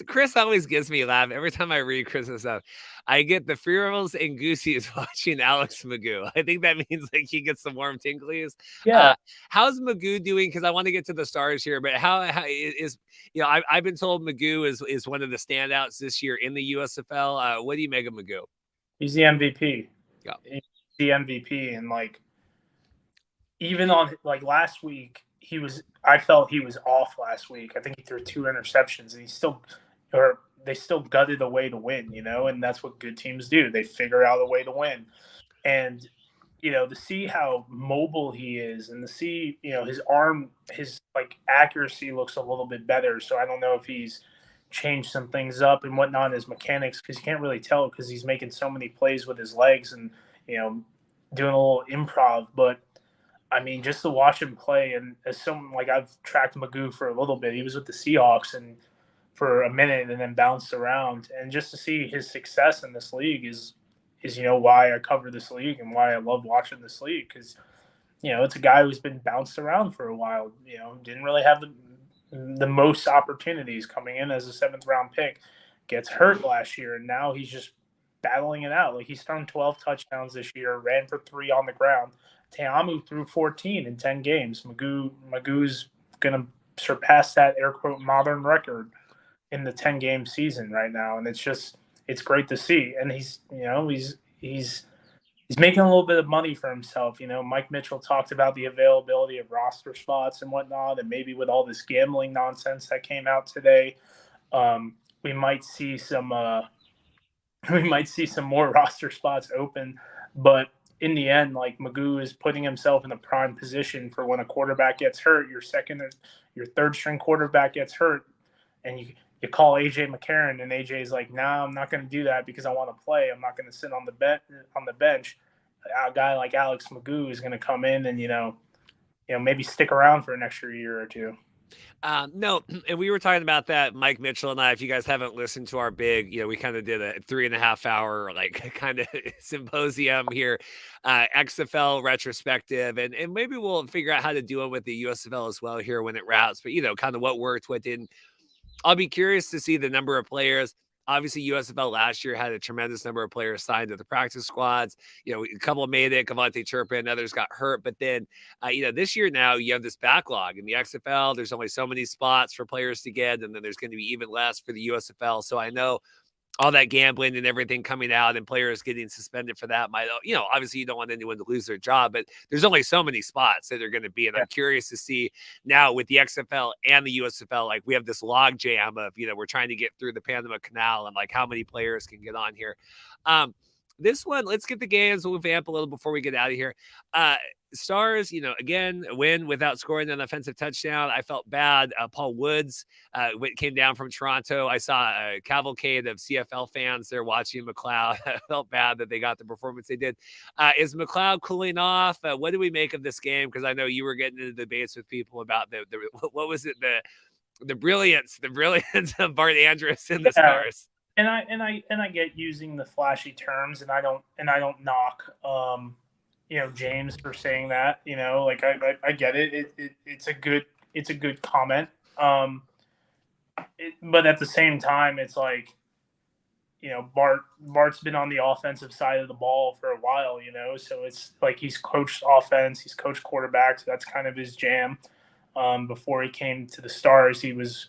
Chris always gives me a laugh. Every time I read Chris's stuff, I get the Fearles and Goosies watching Alex McGough. I think that means, like, he gets some warm tinklies. Yeah. How's McGough doing? Because I want to get to the stars here, but how is, I've been told McGough is one of the standouts this year in the USFL. What do you make of McGough? He's the MVP. Yeah. The MVP, and, like, even on, like, last week, I felt he was off last week. I think he threw 2 interceptions, and they still gutted a way to win, and that's what good teams do. They figure out a way to win. And, to see how mobile he is, and to see, his arm, his, like, accuracy looks a little bit better. So I don't know if he's changed some things up and whatnot in his mechanics, because you can't really tell because he's making so many plays with his legs and, doing a little improv. But I mean, just to watch him play, and as someone, like, I've tracked McGough for a little bit. He was with the Seahawks and for a minute and then bounced around. And just to see his success in this league is why I cover this league and why I love watching this league, because it's a guy who's been bounced around for a while. Didn't really have the most opportunities coming in as a 7th round pick. Gets hurt last year, and now he's just battling it out. Like, he's thrown 12 touchdowns this year, ran for 3 on the ground. Teamu threw 14 in 10 games. McGough's going to surpass that air quote modern record in the 10-game season right now. And it's great to see. And he's making a little bit of money for himself. Mike Mitchell talked about the availability of roster spots and whatnot. And maybe with all this gambling nonsense that came out today, we might see some more roster spots open. But in the end, like, McGough is putting himself in a prime position for when a quarterback gets hurt, your 3rd string quarterback gets hurt, and you call AJ McCarron, and AJ's like, nah, I'm not going to do that because I want to play. I'm not going to sit on the bench. A guy like Alex McGough is going to come in and maybe stick around for an extra year or 2. No, and we were talking about that, Mike Mitchell and I. If you guys haven't listened to our big, we kind of did a 3.5 hour like kind of symposium here, XFL retrospective, and maybe we'll figure out how to do it with the USFL as well here when it wraps. But kind of what worked, what didn't. I'll be curious to see the number of players. Obviously, USFL last year had a tremendous number of players signed to the practice squads. A couple made it. Cavante Turpin, others got hurt. But then, this year now you have this backlog in the XFL. There's only so many spots for players to get, and then there's going to be even less for the USFL. So I know all that gambling and everything coming out and players getting suspended for that might, obviously you don't want anyone to lose their job, but there's only so many spots that are going to be. And I'm curious to see now with the XFL and the USFL, like we have this log jam of, we're trying to get through the Panama Canal and like how many players can get on here. This one, let's get the games. We'll vamp a little before we get out of here. Stars, again, a win without scoring an offensive touchdown. I felt bad. Paul Woods came down from Toronto. I saw a cavalcade of CFL fans there watching McLeod. I felt bad that they got the performance they did. Is McLeod cooling off? What do we make of this game? Because I know you were getting into debates with people about the what was it, the brilliance of Bart Andrus in the Stars. And I get using the flashy terms, and I don't knock James for saying that. Like I get it. It's a good comment. But at the same time, it's like Bart's been on the offensive side of the ball for a while. So it's like he's coached offense, he's coached quarterback, so that's kind of his jam. Before he came to the Stars, he was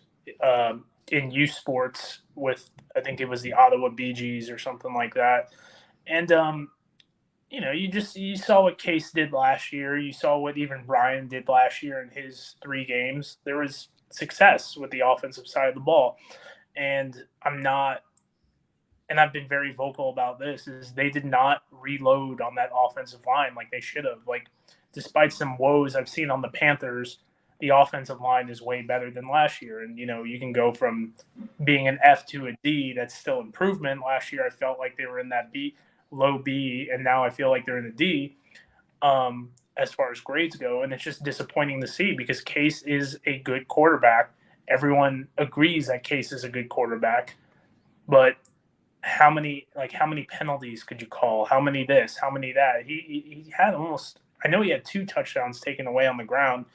in youth sports with, I think it was the Ottawa Bee Gees or something like that. And, you saw what Case did last year. You saw what even Brian did last year in his 3 games. There was success with the offensive side of the ball. And I've been very vocal about this, is they did not reload on that offensive line like they should have. Like, despite some woes I've seen on the Panthers, the offensive line is way better than last year. And, you can go from being an F to a D. That's still improvement. Last year, I felt like they were in that low B, and now I feel like they're in a D as far as grades go. And it's just disappointing to see, because Case is a good quarterback. Everyone agrees that Case is a good quarterback. But how many penalties could you call? How many this? How many that? He had I know he had 2 touchdowns taken away on the ground.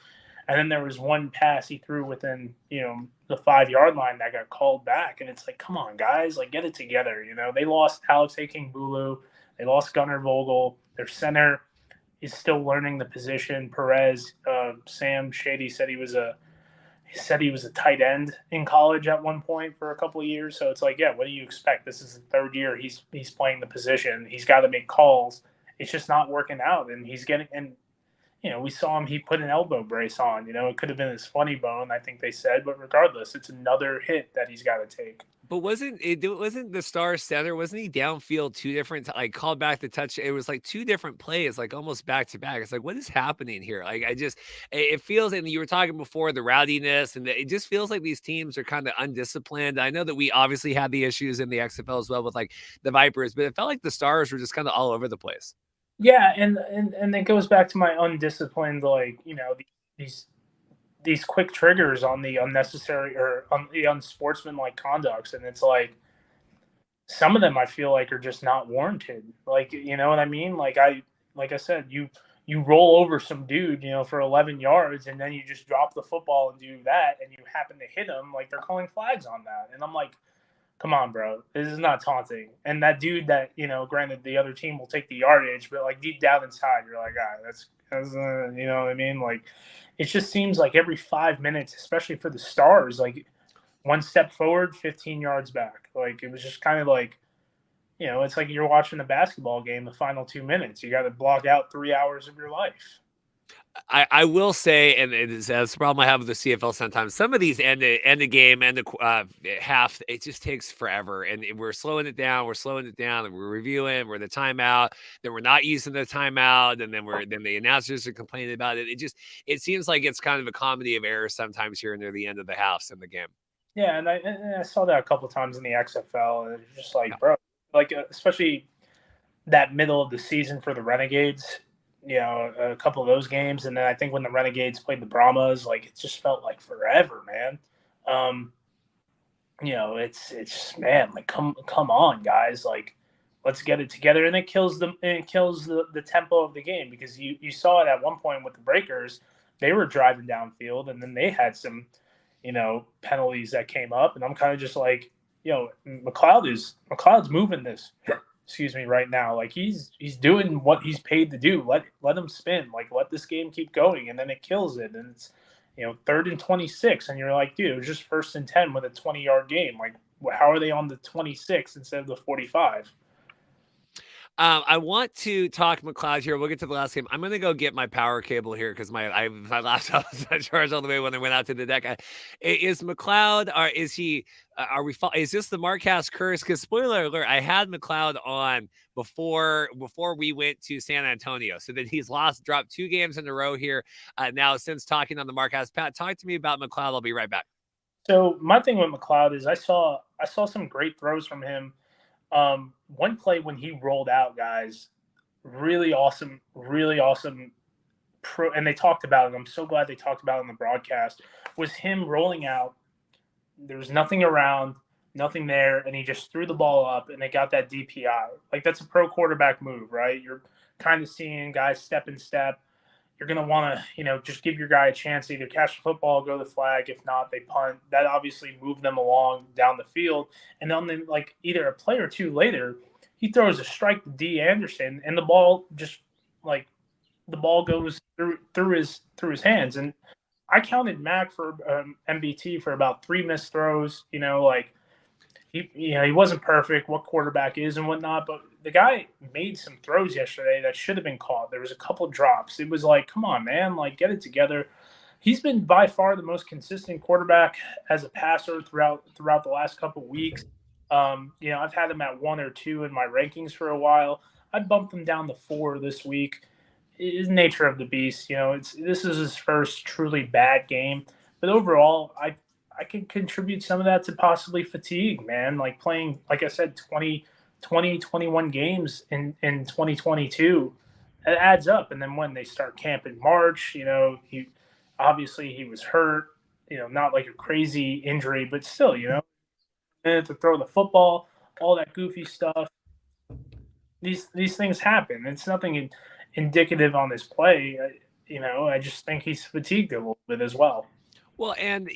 And then there was one pass he threw within, the 5-yard line that got called back. And it's like, come on, guys, like, get it together. They lost Alex Akingbulu. They lost Gunnar Vogel. Their center is still learning the position. Perez, Sam Shady said he was a tight end in college at one point for a couple of years. So it's like, yeah, what do you expect? This is the 3rd year he's playing the position. He's got to make calls. It's just not working out. And he's getting – and we saw him, he put an elbow brace on. It could have been his funny bone, I think they said. But regardless, it's another hit that he's got to take. But wasn't the star center, wasn't he downfield 2 different, like, called back the touch? It was like 2 different plays, like almost back to back. It's like, what is happening here? Like, it feels, and you were talking before, the rowdiness, and it just feels like these teams are kind of undisciplined. I know that we obviously had the issues in the XFL as well with like the Vipers, but it felt like the Stars were just kind of all over the place. Yeah, and it goes back to my undisciplined, like, these quick triggers on the unnecessary or on the unsportsmanlike conducts, and it's like some of them I feel like are just not warranted. Like, you know what I mean? Like I said, you roll over some dude, for 11 yards, and then you just drop the football and do that, and you happen to hit him. Like, they're calling flags on that, and I'm like, come on, bro. This is not taunting. And that dude that, granted the other team will take the yardage, but like deep down inside, you're like, that's you know what I mean? Like, it just seems like every 5 minutes, especially for the Stars, like one step forward, 15 yards back. Like, it was just kind of like, it's like you're watching a basketball game, the final 2 minutes. You got to block out 3 hours of your life. I will say, and that's the problem I have with the CFL sometimes. Some of these end a game, end a half, it just takes forever, and we're slowing it down. And we're reviewing. We're in the timeout. Then we're not using the timeout, and then the announcers are complaining about it. It seems like it's kind of a comedy of errors sometimes here near the end of the halves in the game. Yeah, and I saw that a couple of times in the XFL, and it's just like, bro, like especially that middle of the season for the Renegades. a couple of those games, and then I think when the Renegades played the Brahmas, like it just felt like forever, man. Um, it's man, like come on, guys, like let's get it together, and it kills the tempo of the game because you saw it at one point with the Breakers, they were driving downfield, and then they had some penalties that came up, and I'm kind of just like, McLeod's moving this. Excuse me, right now, like he's doing what he's paid to do. Let him spin, like let this game keep going, and then it kills it, and it's 3rd and 26, and you're like, dude, it was just 1st and 10 with a 20-yard game. Like, how are they on the 26 instead of the 45? I want to talk McLeod here. We'll get to the last game. I'm going to go get my power cable here because my laptop was not charged all the way when I went out to the deck. Is McLeod, or is he? Is this the Marcast curse? Because spoiler alert, I had McLeod on before we went to San Antonio, so that he's dropped 2 games in a row here now since talking on the Marcast. Pat, talk to me about McLeod. I'll be right back. So my thing with McLeod is I saw some great throws from him. One play when he rolled out, guys, really awesome. And they talked about it. I'm so glad they talked about it on the broadcast. Was him rolling out. There was nothing around, nothing there, and he just threw the ball up, and they got that DPI. Like that's a pro quarterback move, right? You're kind of seeing guys step in step. You're going to want to, just give your guy a chance to either catch the football, go the flag. If not, they punt. That obviously moved them along down the field. And then, like, either a play or two later, he throws a strike to D. Anderson, and the ball just, like, the ball goes through his hands. And I counted Mac for MBT for about 3 missed throws. He wasn't perfect, what quarterback is and whatnot, but the guy made some throws yesterday that should have been caught. There was a couple drops. It was like, come on, man, like get it together. He's been by far the most consistent quarterback as a passer throughout the last couple of weeks. I've had him at 1 or 2 in my rankings for a while. I bumped him down to 4 this week. It is nature of the beast. This is his first truly bad game, but overall, I can contribute some of that to possibly fatigue, man. Like playing, like I said, 21 games in 2022, it adds up. And then when they start camp in March, he was hurt, not like a crazy injury, but still, to throw the football, all that goofy stuff. These things happen. It's nothing indicative on this play. I just think he's fatigued a little bit as well. Well, and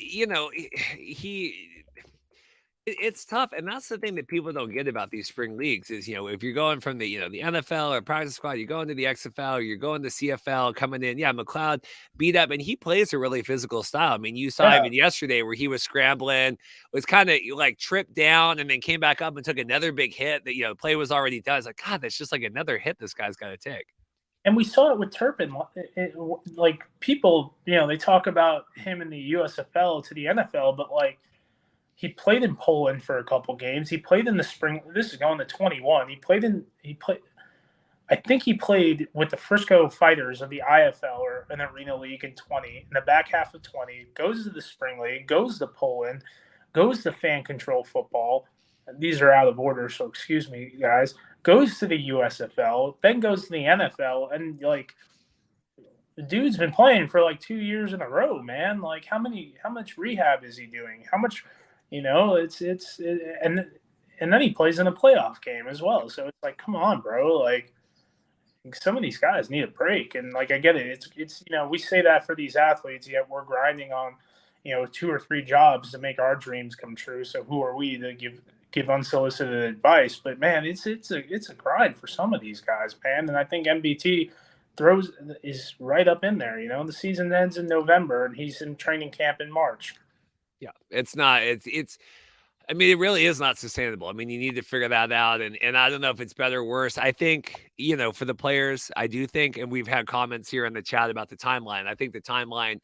it's tough, and that's the thing that people don't get about these spring leagues is, if you're going from the the NFL or practice squad, you're going to the XFL, or you're going to CFL, coming in. Yeah, McLeod beat up, and he plays a really physical style. I mean, you saw even yesterday where he was scrambling, was kind of like tripped down, and then came back up and took another big hit that the play was already done. It's like, God, that's just like another hit this guy's got to take. And we saw it with Turpin. Like people, they talk about him in the USFL to the NFL, but like he played in Poland for a couple games. He played in the spring. This is going to 21. I think he played with the Frisco Fighters of the IFL or an Arena League in 20. In the back half of 20, goes to the spring league, goes to Poland, goes to fan control football. These are out of order, so excuse me, guys. Goes to the USFL, then goes to the NFL, and like the dude's been playing for like 2 years in a row, man. Like how much rehab is he doing? How much, and then he plays in a playoff game as well. So it's like, come on, bro. Like some of these guys need a break, and like I get it. It's we say that for these athletes, yet we're grinding on 2 or 3 jobs to make our dreams come true. So who are we to give unsolicited advice? But man, it's a grind for some of these guys, man. And I think MBT is right up in there. The season ends in November, and he's in training camp in March. Yeah, it's not. I mean, it really is not sustainable. I mean, you need to figure that out. And I don't know if it's better or worse. I think, for the players, I do think, and we've had comments here in the chat about the timeline. I think the timeline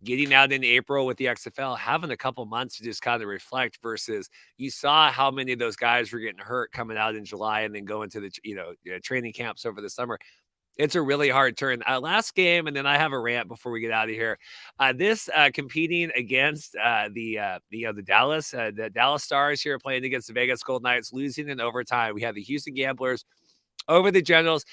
getting out in April with the XFL, having a couple months to just kind of reflect versus you saw how many of those guys were getting hurt coming out in July and then going to the, training camps over the summer. It's a really hard turn. Last game, and then I have a rant before we get out of here. This competing against the Dallas Stars here playing against the Vegas Golden Knights, losing in overtime. We have the Houston Gamblers Over the Generals.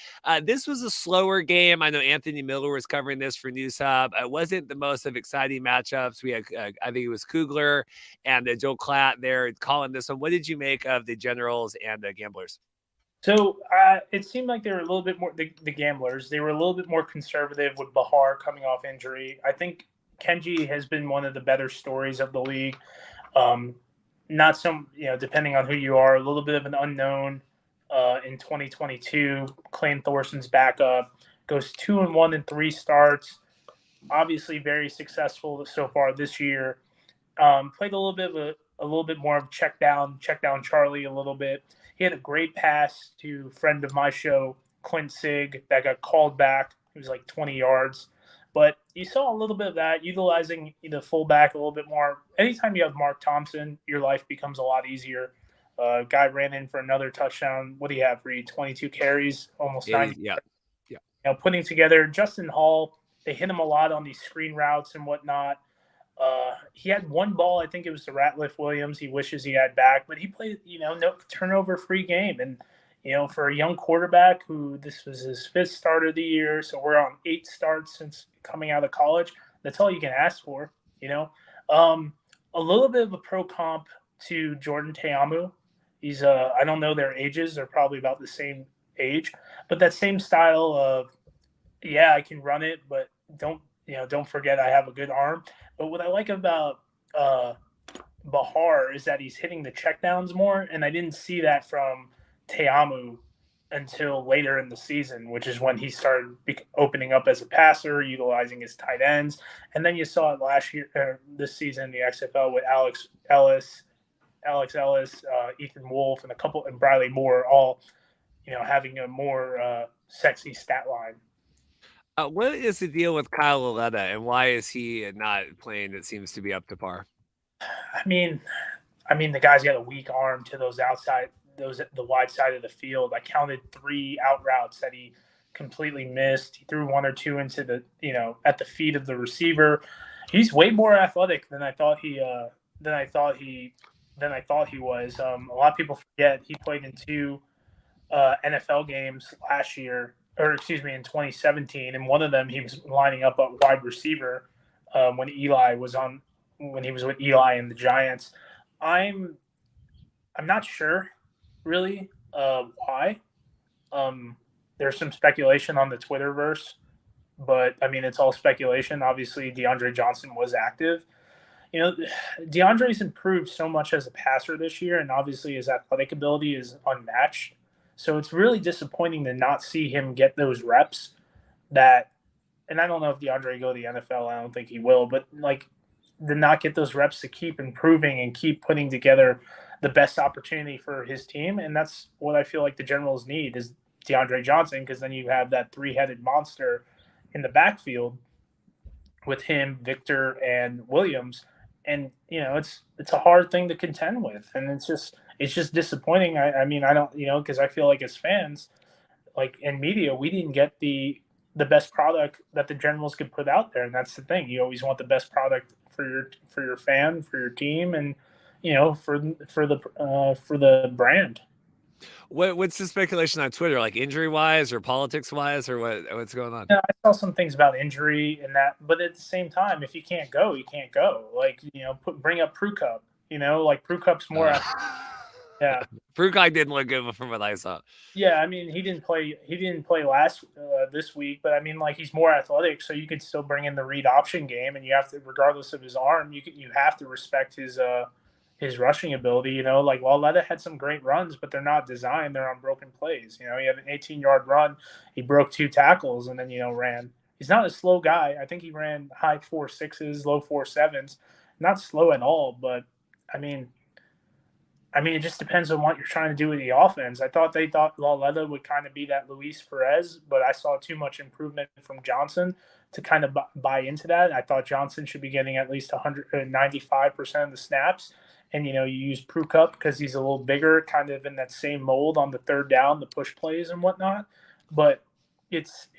This was a slower game. I know Anthony Miller was covering this for News Hub. It wasn't the most of exciting matchups. We had, I think it was Kugler and Joe Klatt there calling this one. What did you make of the Generals and the Gamblers? So it seemed like they were a little bit more, the Gamblers, they were a little bit more conservative with Bahar coming off injury. I think Kenji has been one of the better stories of the league. Not some, depending on who you are, a little bit of an unknown. In 2022, Clayton Thorson's backup goes 2-1 in 3 starts. Obviously, very successful so far this year. Played a little bit more of check down Charlie a little bit. He had a great pass to a friend of my show, Clint Sig, that got called back. It was like 20 yards. But you saw a little bit of that, utilizing the fullback a little bit more. Anytime you have Mark Thompson, your life becomes a lot easier. Guy ran in for another touchdown. What do you have, Reed? 22 carries, almost 90. Yeah. Putting together Justin Hall, they hit him a lot on these screen routes and whatnot. He had one ball, I think it was to Ratliff Williams, he wishes he had back, but he played, no turnover-free game. And, for a young quarterback who this was his 5th start of the year, so we're on 8 starts since coming out of college, that's all you can ask for, A little bit of a pro comp to Jordan Teamu. He's I don't know their ages. They're probably about the same age, but that same style of, I can run it, but don't forget I have a good arm. But what I like about Bahar is that he's hitting the checkdowns more, and I didn't see that from Teamu until later in the season, which is when he started opening up as a passer, utilizing his tight ends. And then you saw it last year, this season in the XFL with Alex Ellis, Ethan Wolf, and Briley Moore, all having a more sexy stat line. What is the deal with Kyle Lauletta, and why is he not playing? It seems to be up to par. I mean, the guy's got a weak arm to the wide side of the field. I counted 3 out routes that he completely missed. He threw 1 or 2 into the at the feet of the receiver. He's way more athletic than I thought he was. A lot of people forget he played in 2 NFL games last year, in 2017, and one of them he was lining up a wide receiver when he was with Eli and the Giants. I'm not sure really why. There's some speculation on the Twitterverse, but it's all speculation. Obviously, DeAndre Johnson was active. DeAndre's improved so much as a passer this year, and obviously his athletic ability is unmatched. So it's really disappointing to not see him get those reps and I don't know if DeAndre go to the NFL. I don't think he will, but to not get those reps to keep improving and keep putting together the best opportunity for his team. And that's what I feel like the Generals need is DeAndre Johnson, because then you have that 3-headed monster in the backfield with him, Victor, and Williams. And, it's a hard thing to contend with. And it's just disappointing. I don't, because I feel like as fans, in media, we didn't get the best product that the Generals could put out there. And that's the thing. You always want the best product for your fan, for your team, and, for the brand. What's the speculation on Twitter? Like injury wise or politics wise, or what's going on? I saw some things about injury and that, but at the same time, if you can't go, you can't go. Bring up Prue Cup. Prue Cup's more. Yeah, Prue Cup didn't look good from what I saw. Yeah, he didn't play. He didn't play this week, but he's more athletic, so you could still bring in the read option game, and you have to, regardless of his arm, you have to respect his rushing ability. Lauletta had some great runs, but they're not designed. They're on broken plays. He had an 18-yard run. He broke 2 tackles and then, ran. He's not a slow guy. I think he ran high 4.6s, low 4.7s. Not slow at all, but, it just depends on what you're trying to do with the offense. I thought Lauletta would kind of be that Luis Perez, but I saw too much improvement from Johnson to kind of buy into that. I thought Johnson should be getting at least 95% of the snaps. And, you use Prue Cup because he's a little bigger, kind of in that same mold on the third down, the push plays and whatnot. But it's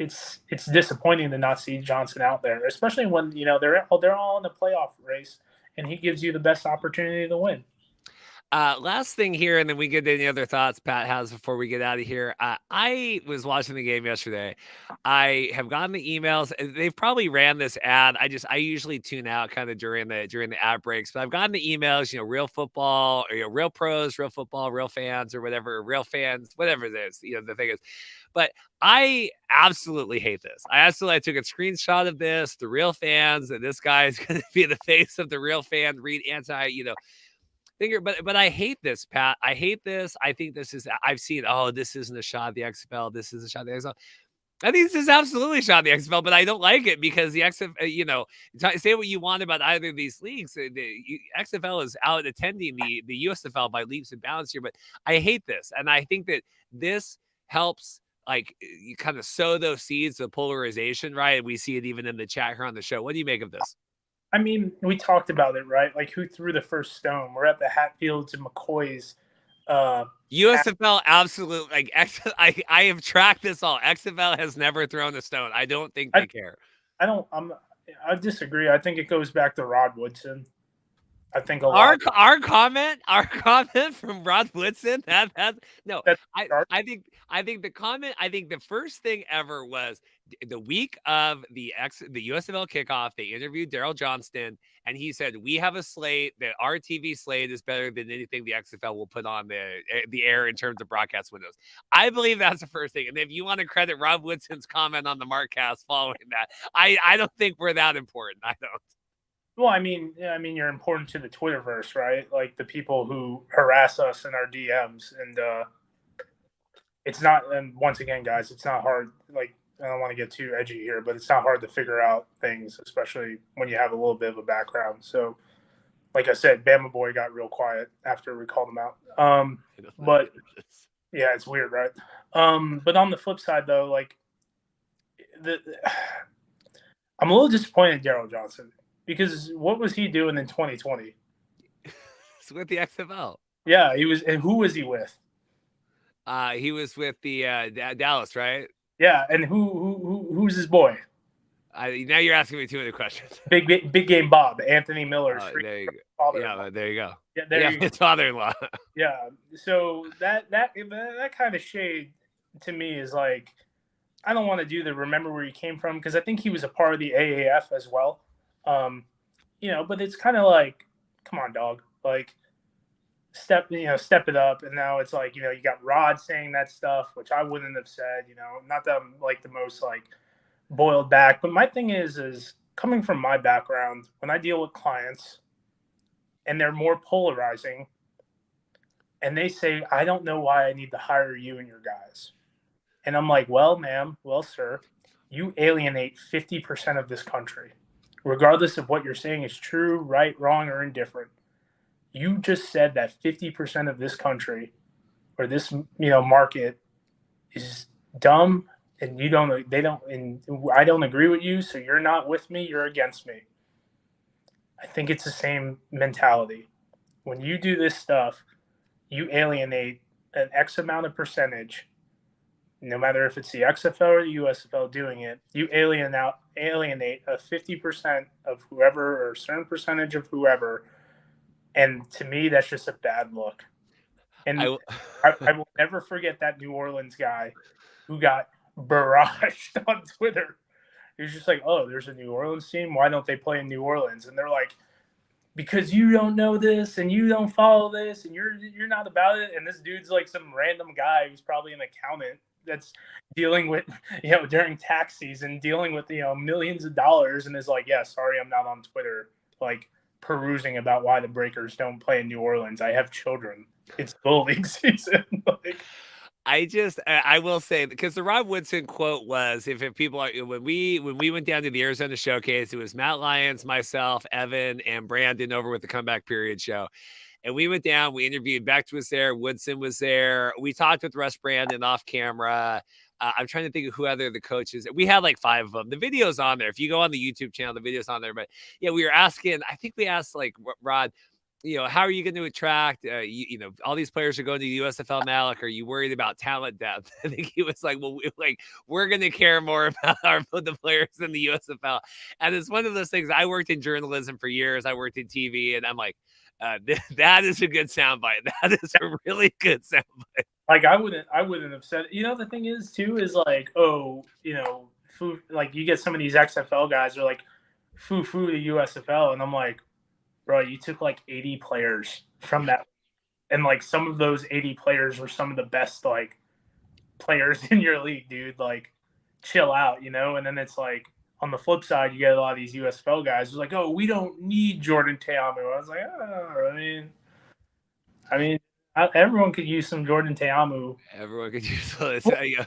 disappointing to not see Johnson out there, especially when, they're all in the playoff race and he gives you the best opportunity to win. Last thing here, and then we get any other thoughts Pat has before we get out of here. I was watching the game yesterday. I have gotten the emails. They've probably ran this ad. I usually tune out kind of during the ad breaks, but I've gotten the emails. Real football, or, real pros, real football, real fans, or whatever, real fans, whatever it is. The thing is, but I absolutely hate this. I took a screenshot of this. The real fans, and this guy is going to be the face of the real fan. Read Finger, but I hate this, Pat. I hate this. I think this is. I've seen. Oh, this isn't a shot at the XFL. This is a shot at the XFL. I think this is absolutely a shot at the XFL, but I don't like it because the XFL. Say what you want about either of these leagues. The XFL is out attending the USFL by leaps and bounds here, but I hate this, and I think that this helps. Like, you kind of sow those seeds of polarization, right? We see it even in the chat here on the show. What do you make of this? I mean, we talked about it, right? Like, who threw the first stone? We're at the Hatfields and McCoys. USFL, absolutely. Like, I have tracked this all. XFL has never thrown a stone. I don't think they care. I disagree. I think it goes back to Rod Woodson. I think our comment from Rod Woodson. I think the comment. I think the first thing ever was the week of the USFL kickoff. They interviewed Daryl Johnston, and he said, "We have a slate. That our TV slate is better than anything the XFL will put on the air in terms of broadcast windows." I believe that's the first thing. And if you want to credit Rod Woodson's comment on the Markcast following that, I don't think we're that important. I don't. Well, I mean, you're important to the Twitterverse, right? Like the people who harass us in our DMs, and it's not. And once again, guys, it's not hard. Like, I don't want to get too edgy here, but it's not hard to figure out things, especially when you have a little bit of a background. So, like I said, Bama Boy got real quiet after we called him out. But yeah, it's weird, right? But on the flip side, though, like I'm a little disappointed in Daryl Johnson. Because what was he doing in 2020? It's with the XFL. Yeah, he was. And who was he with? He was with the Dallas, right? Yeah, and who's his boy? Now you're asking me two other questions. Big game Bob, Anthony Miller's there you father. Yeah, there you go. Yeah, his father-in-law. Yeah, so that kind of shade to me is like, I don't want to do the remember where you came from, because I think he was a part of the AAF as well. But it's kind of like, come on, dog, like step it up. And now it's like, you got Rod saying that stuff, which I wouldn't have said, not that I'm like the most like boiled back, but my thing is coming from my background, when I deal with clients and they're more polarizing and they say, I don't know why I need to hire you and your guys. And I'm like, well, ma'am, well, sir, you alienate 50% of this country. Regardless of what you're saying is true, right, wrong, or indifferent. You just said that 50% of this country or this, market is dumb, and I don't agree with you, so you're not with me, you're against me. I think it's the same mentality. When you do this stuff, you alienate an X amount of percentage. No matter if it's the XFL or the USFL doing it, you alienate a 50% of whoever, or a certain percentage of whoever. And to me, that's just a bad look. And I will never forget that New Orleans guy who got barraged on Twitter. He was just like, oh, there's a New Orleans team. Why don't they play in New Orleans? And they're like, because you don't know this and you don't follow this and you're not about it. And this dude's like some random guy who's probably an accountant that's dealing with, during tax season, dealing with, millions of dollars, and is like, yeah, sorry, I'm not on Twitter, like perusing about why the Breakers don't play in New Orleans. I have children. It's Little League season. I will say, because the Rod Woodson quote was, if people are, when we went down to the Arizona Showcase, it was Matt Lyons, myself, Evan, and Brandon over with the Comeback Period show. And we went down, we interviewed, Becht was there, Woodson was there. We talked with Russ Brandon off camera. I'm trying to think of who other the coaches. We had like 5 of them. The video's on there. If you go on the YouTube channel, the video's on there. But yeah, we were asking, I think we asked like, Rod, how are you going to attract, all these players are going to the USFL now. Like, are you worried about talent depth? I think he was like, well, we're going to care more about the players than the USFL. And it's one of those things. I worked in journalism for years. I worked in TV, and I'm like, That is a good soundbite. That is a really good soundbite. Like I wouldn't have said. The thing is too is like, oh, like you get some of these XFL guys are like, foo to USFL, and I'm like, bro, you took like 80 players from that, and like some of those 80 players were some of the best like players in your league, dude. Like, chill out, And then it's like on the flip side, you get a lot of these USFL guys who's like, oh, we don't need Jordan Teamu. I was like, I mean, everyone could use some Jordan Teamu. Everyone could use this. You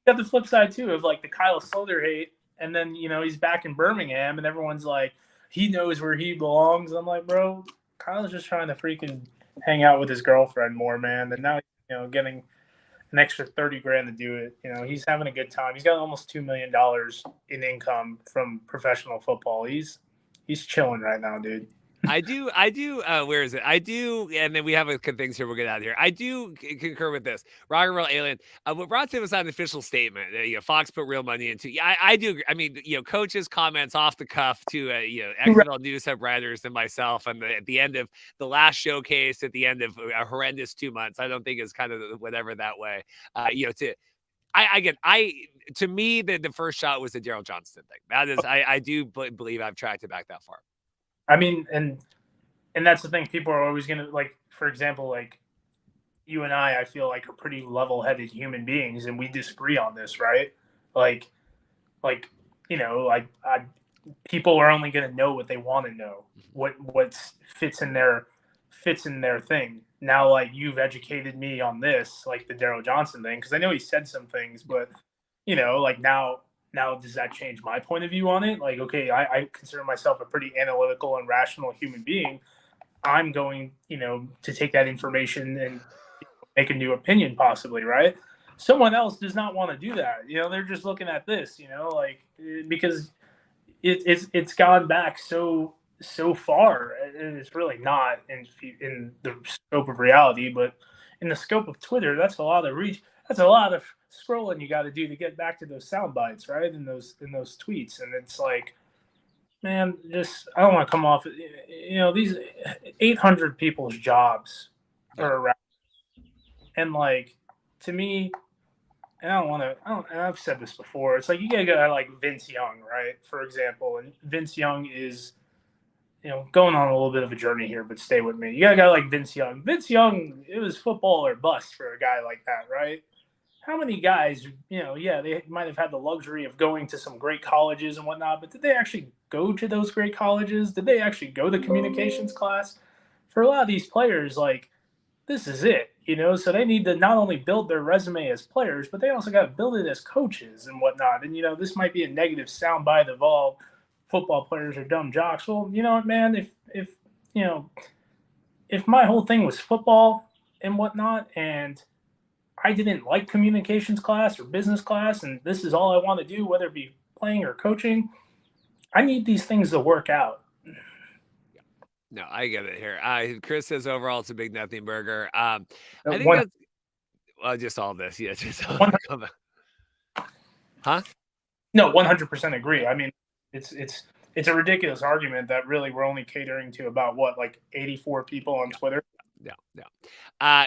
got the flip side too of like the Kyle Sloter hate, and then he's back in Birmingham, and everyone's like, he knows where he belongs. I'm like, bro, Kyle's just trying to freaking hang out with his girlfriend more, man. And now getting an extra $30,000 to do it. He's having a good time. He's got almost $2 million in income from professional football. He's chilling right now, dude. I do. Where is it? I do. And then we have a couple things here. We'll get out of here. I do concur with this. Rock and Roll Alien. What Rod said was not an official statement. Fox put real money into. Yeah, I do. I mean, coaches' comments off the cuff to XFL News Hub writers and myself, and at the end of the last showcase, at the end of a horrendous 2 months. I don't think it's kind of whatever that way. To me, the first shot was the Daryl Johnston thing. That is, I do believe I've tracked it back that far. I mean, and that's the thing. People are always going to, like, for example, like you and I feel like are pretty level-headed human beings, and we disagree on this, right? Like people are only going to know what they want to know, what fits in their thing. Now, like, you've educated me on this, like the Daryl Johnson thing, because I know he said some things, but like now does that change my point of view on it? Like, okay, I consider myself a pretty analytical and rational human being. I'm going, to take that information and make a new opinion possibly, right? Someone else does not want to do that. They're just looking at this, like, because it's gone back so far, and it's really not in the scope of reality, but in the scope of Twitter, that's a lot of reach. That's a lot of scrolling you got to do to get back to those sound bites, right? In those tweets. And it's like, man, I don't want to come off, these 800 people's jobs are around. And like, to me, and I've said this before, it's like, you got a guy like Vince Young, right? For example, and Vince Young is, going on a little bit of a journey here, but stay with me. You got a guy like Vince Young. Vince Young, it was football or bust for a guy like that, right? How many guys, they might have had the luxury of going to some great colleges and whatnot, but did they actually go to those great colleges? Did they actually go to communications class? For a lot of these players, like, this is it, so they need to not only build their resume as players, but they also got to build it as coaches and whatnot. And, this might be a negative soundbite of all football players are dumb jocks. Well, you know what, man, if my whole thing was football and whatnot, and I didn't like communications class or business class, and this is all I want to do, whether it be playing or coaching, I need these things to work out. No, I get it here. Chris says overall it's a big nothing burger. I think that's just all this. Yeah, just all huh? No, 100% agree. I mean, it's a ridiculous argument that really we're only catering to about what, like 84 people on Twitter. Yeah.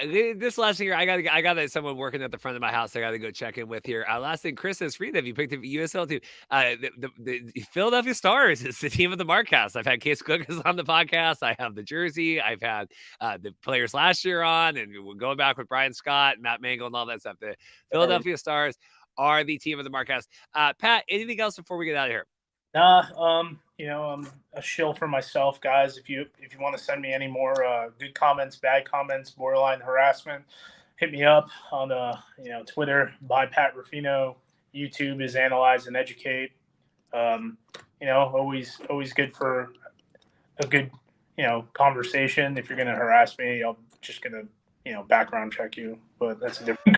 This last thing here, I got someone working at the front of my house I got to go check in with here. Last thing, Chris says, Frida, you picked up USL too. The Philadelphia Stars is the team of the Markcast. I've had Case Cookers on the podcast. I have the jersey. I've had the players last year on, and we're going back with Brian Scott, Matt Mangle, and all that stuff. The Philadelphia Stars are the team of the Markcast. Pat, anything else before we get out of here? I'm a shill for myself, guys. If you want to send me any more good comments, bad comments, borderline harassment, hit me up on Twitter by Pat Rifino. YouTube is Analyze and Educate. Always good for a good conversation. If you're gonna harass me, I'm just gonna background check you, but that's a different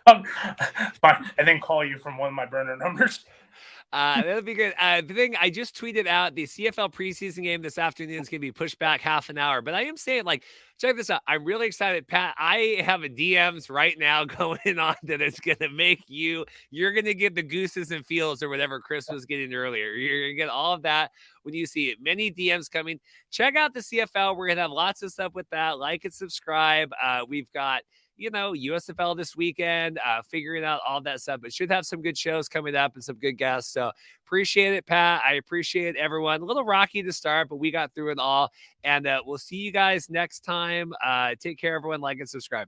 fine. And then call you from one of my burner numbers. That'll be good. The thing I just tweeted out, the CFL preseason game this afternoon is going to be pushed back half an hour. But I am saying, like, check this out. I'm really excited, Pat. I have a DMs right now going on that it's going to make you're going to get the gooses and feels or whatever Chris was getting earlier. You're going to get all of that when you see it. Many DMs coming. Check out the CFL. We're going to have lots of stuff with that. Like and subscribe. We've got USFL this weekend, figuring out all that stuff, but should have some good shows coming up and some good guests. So appreciate it, Pat. I appreciate everyone. A little rocky to start, but we got through it all. And we'll see you guys next time. Take care, everyone. Like and subscribe.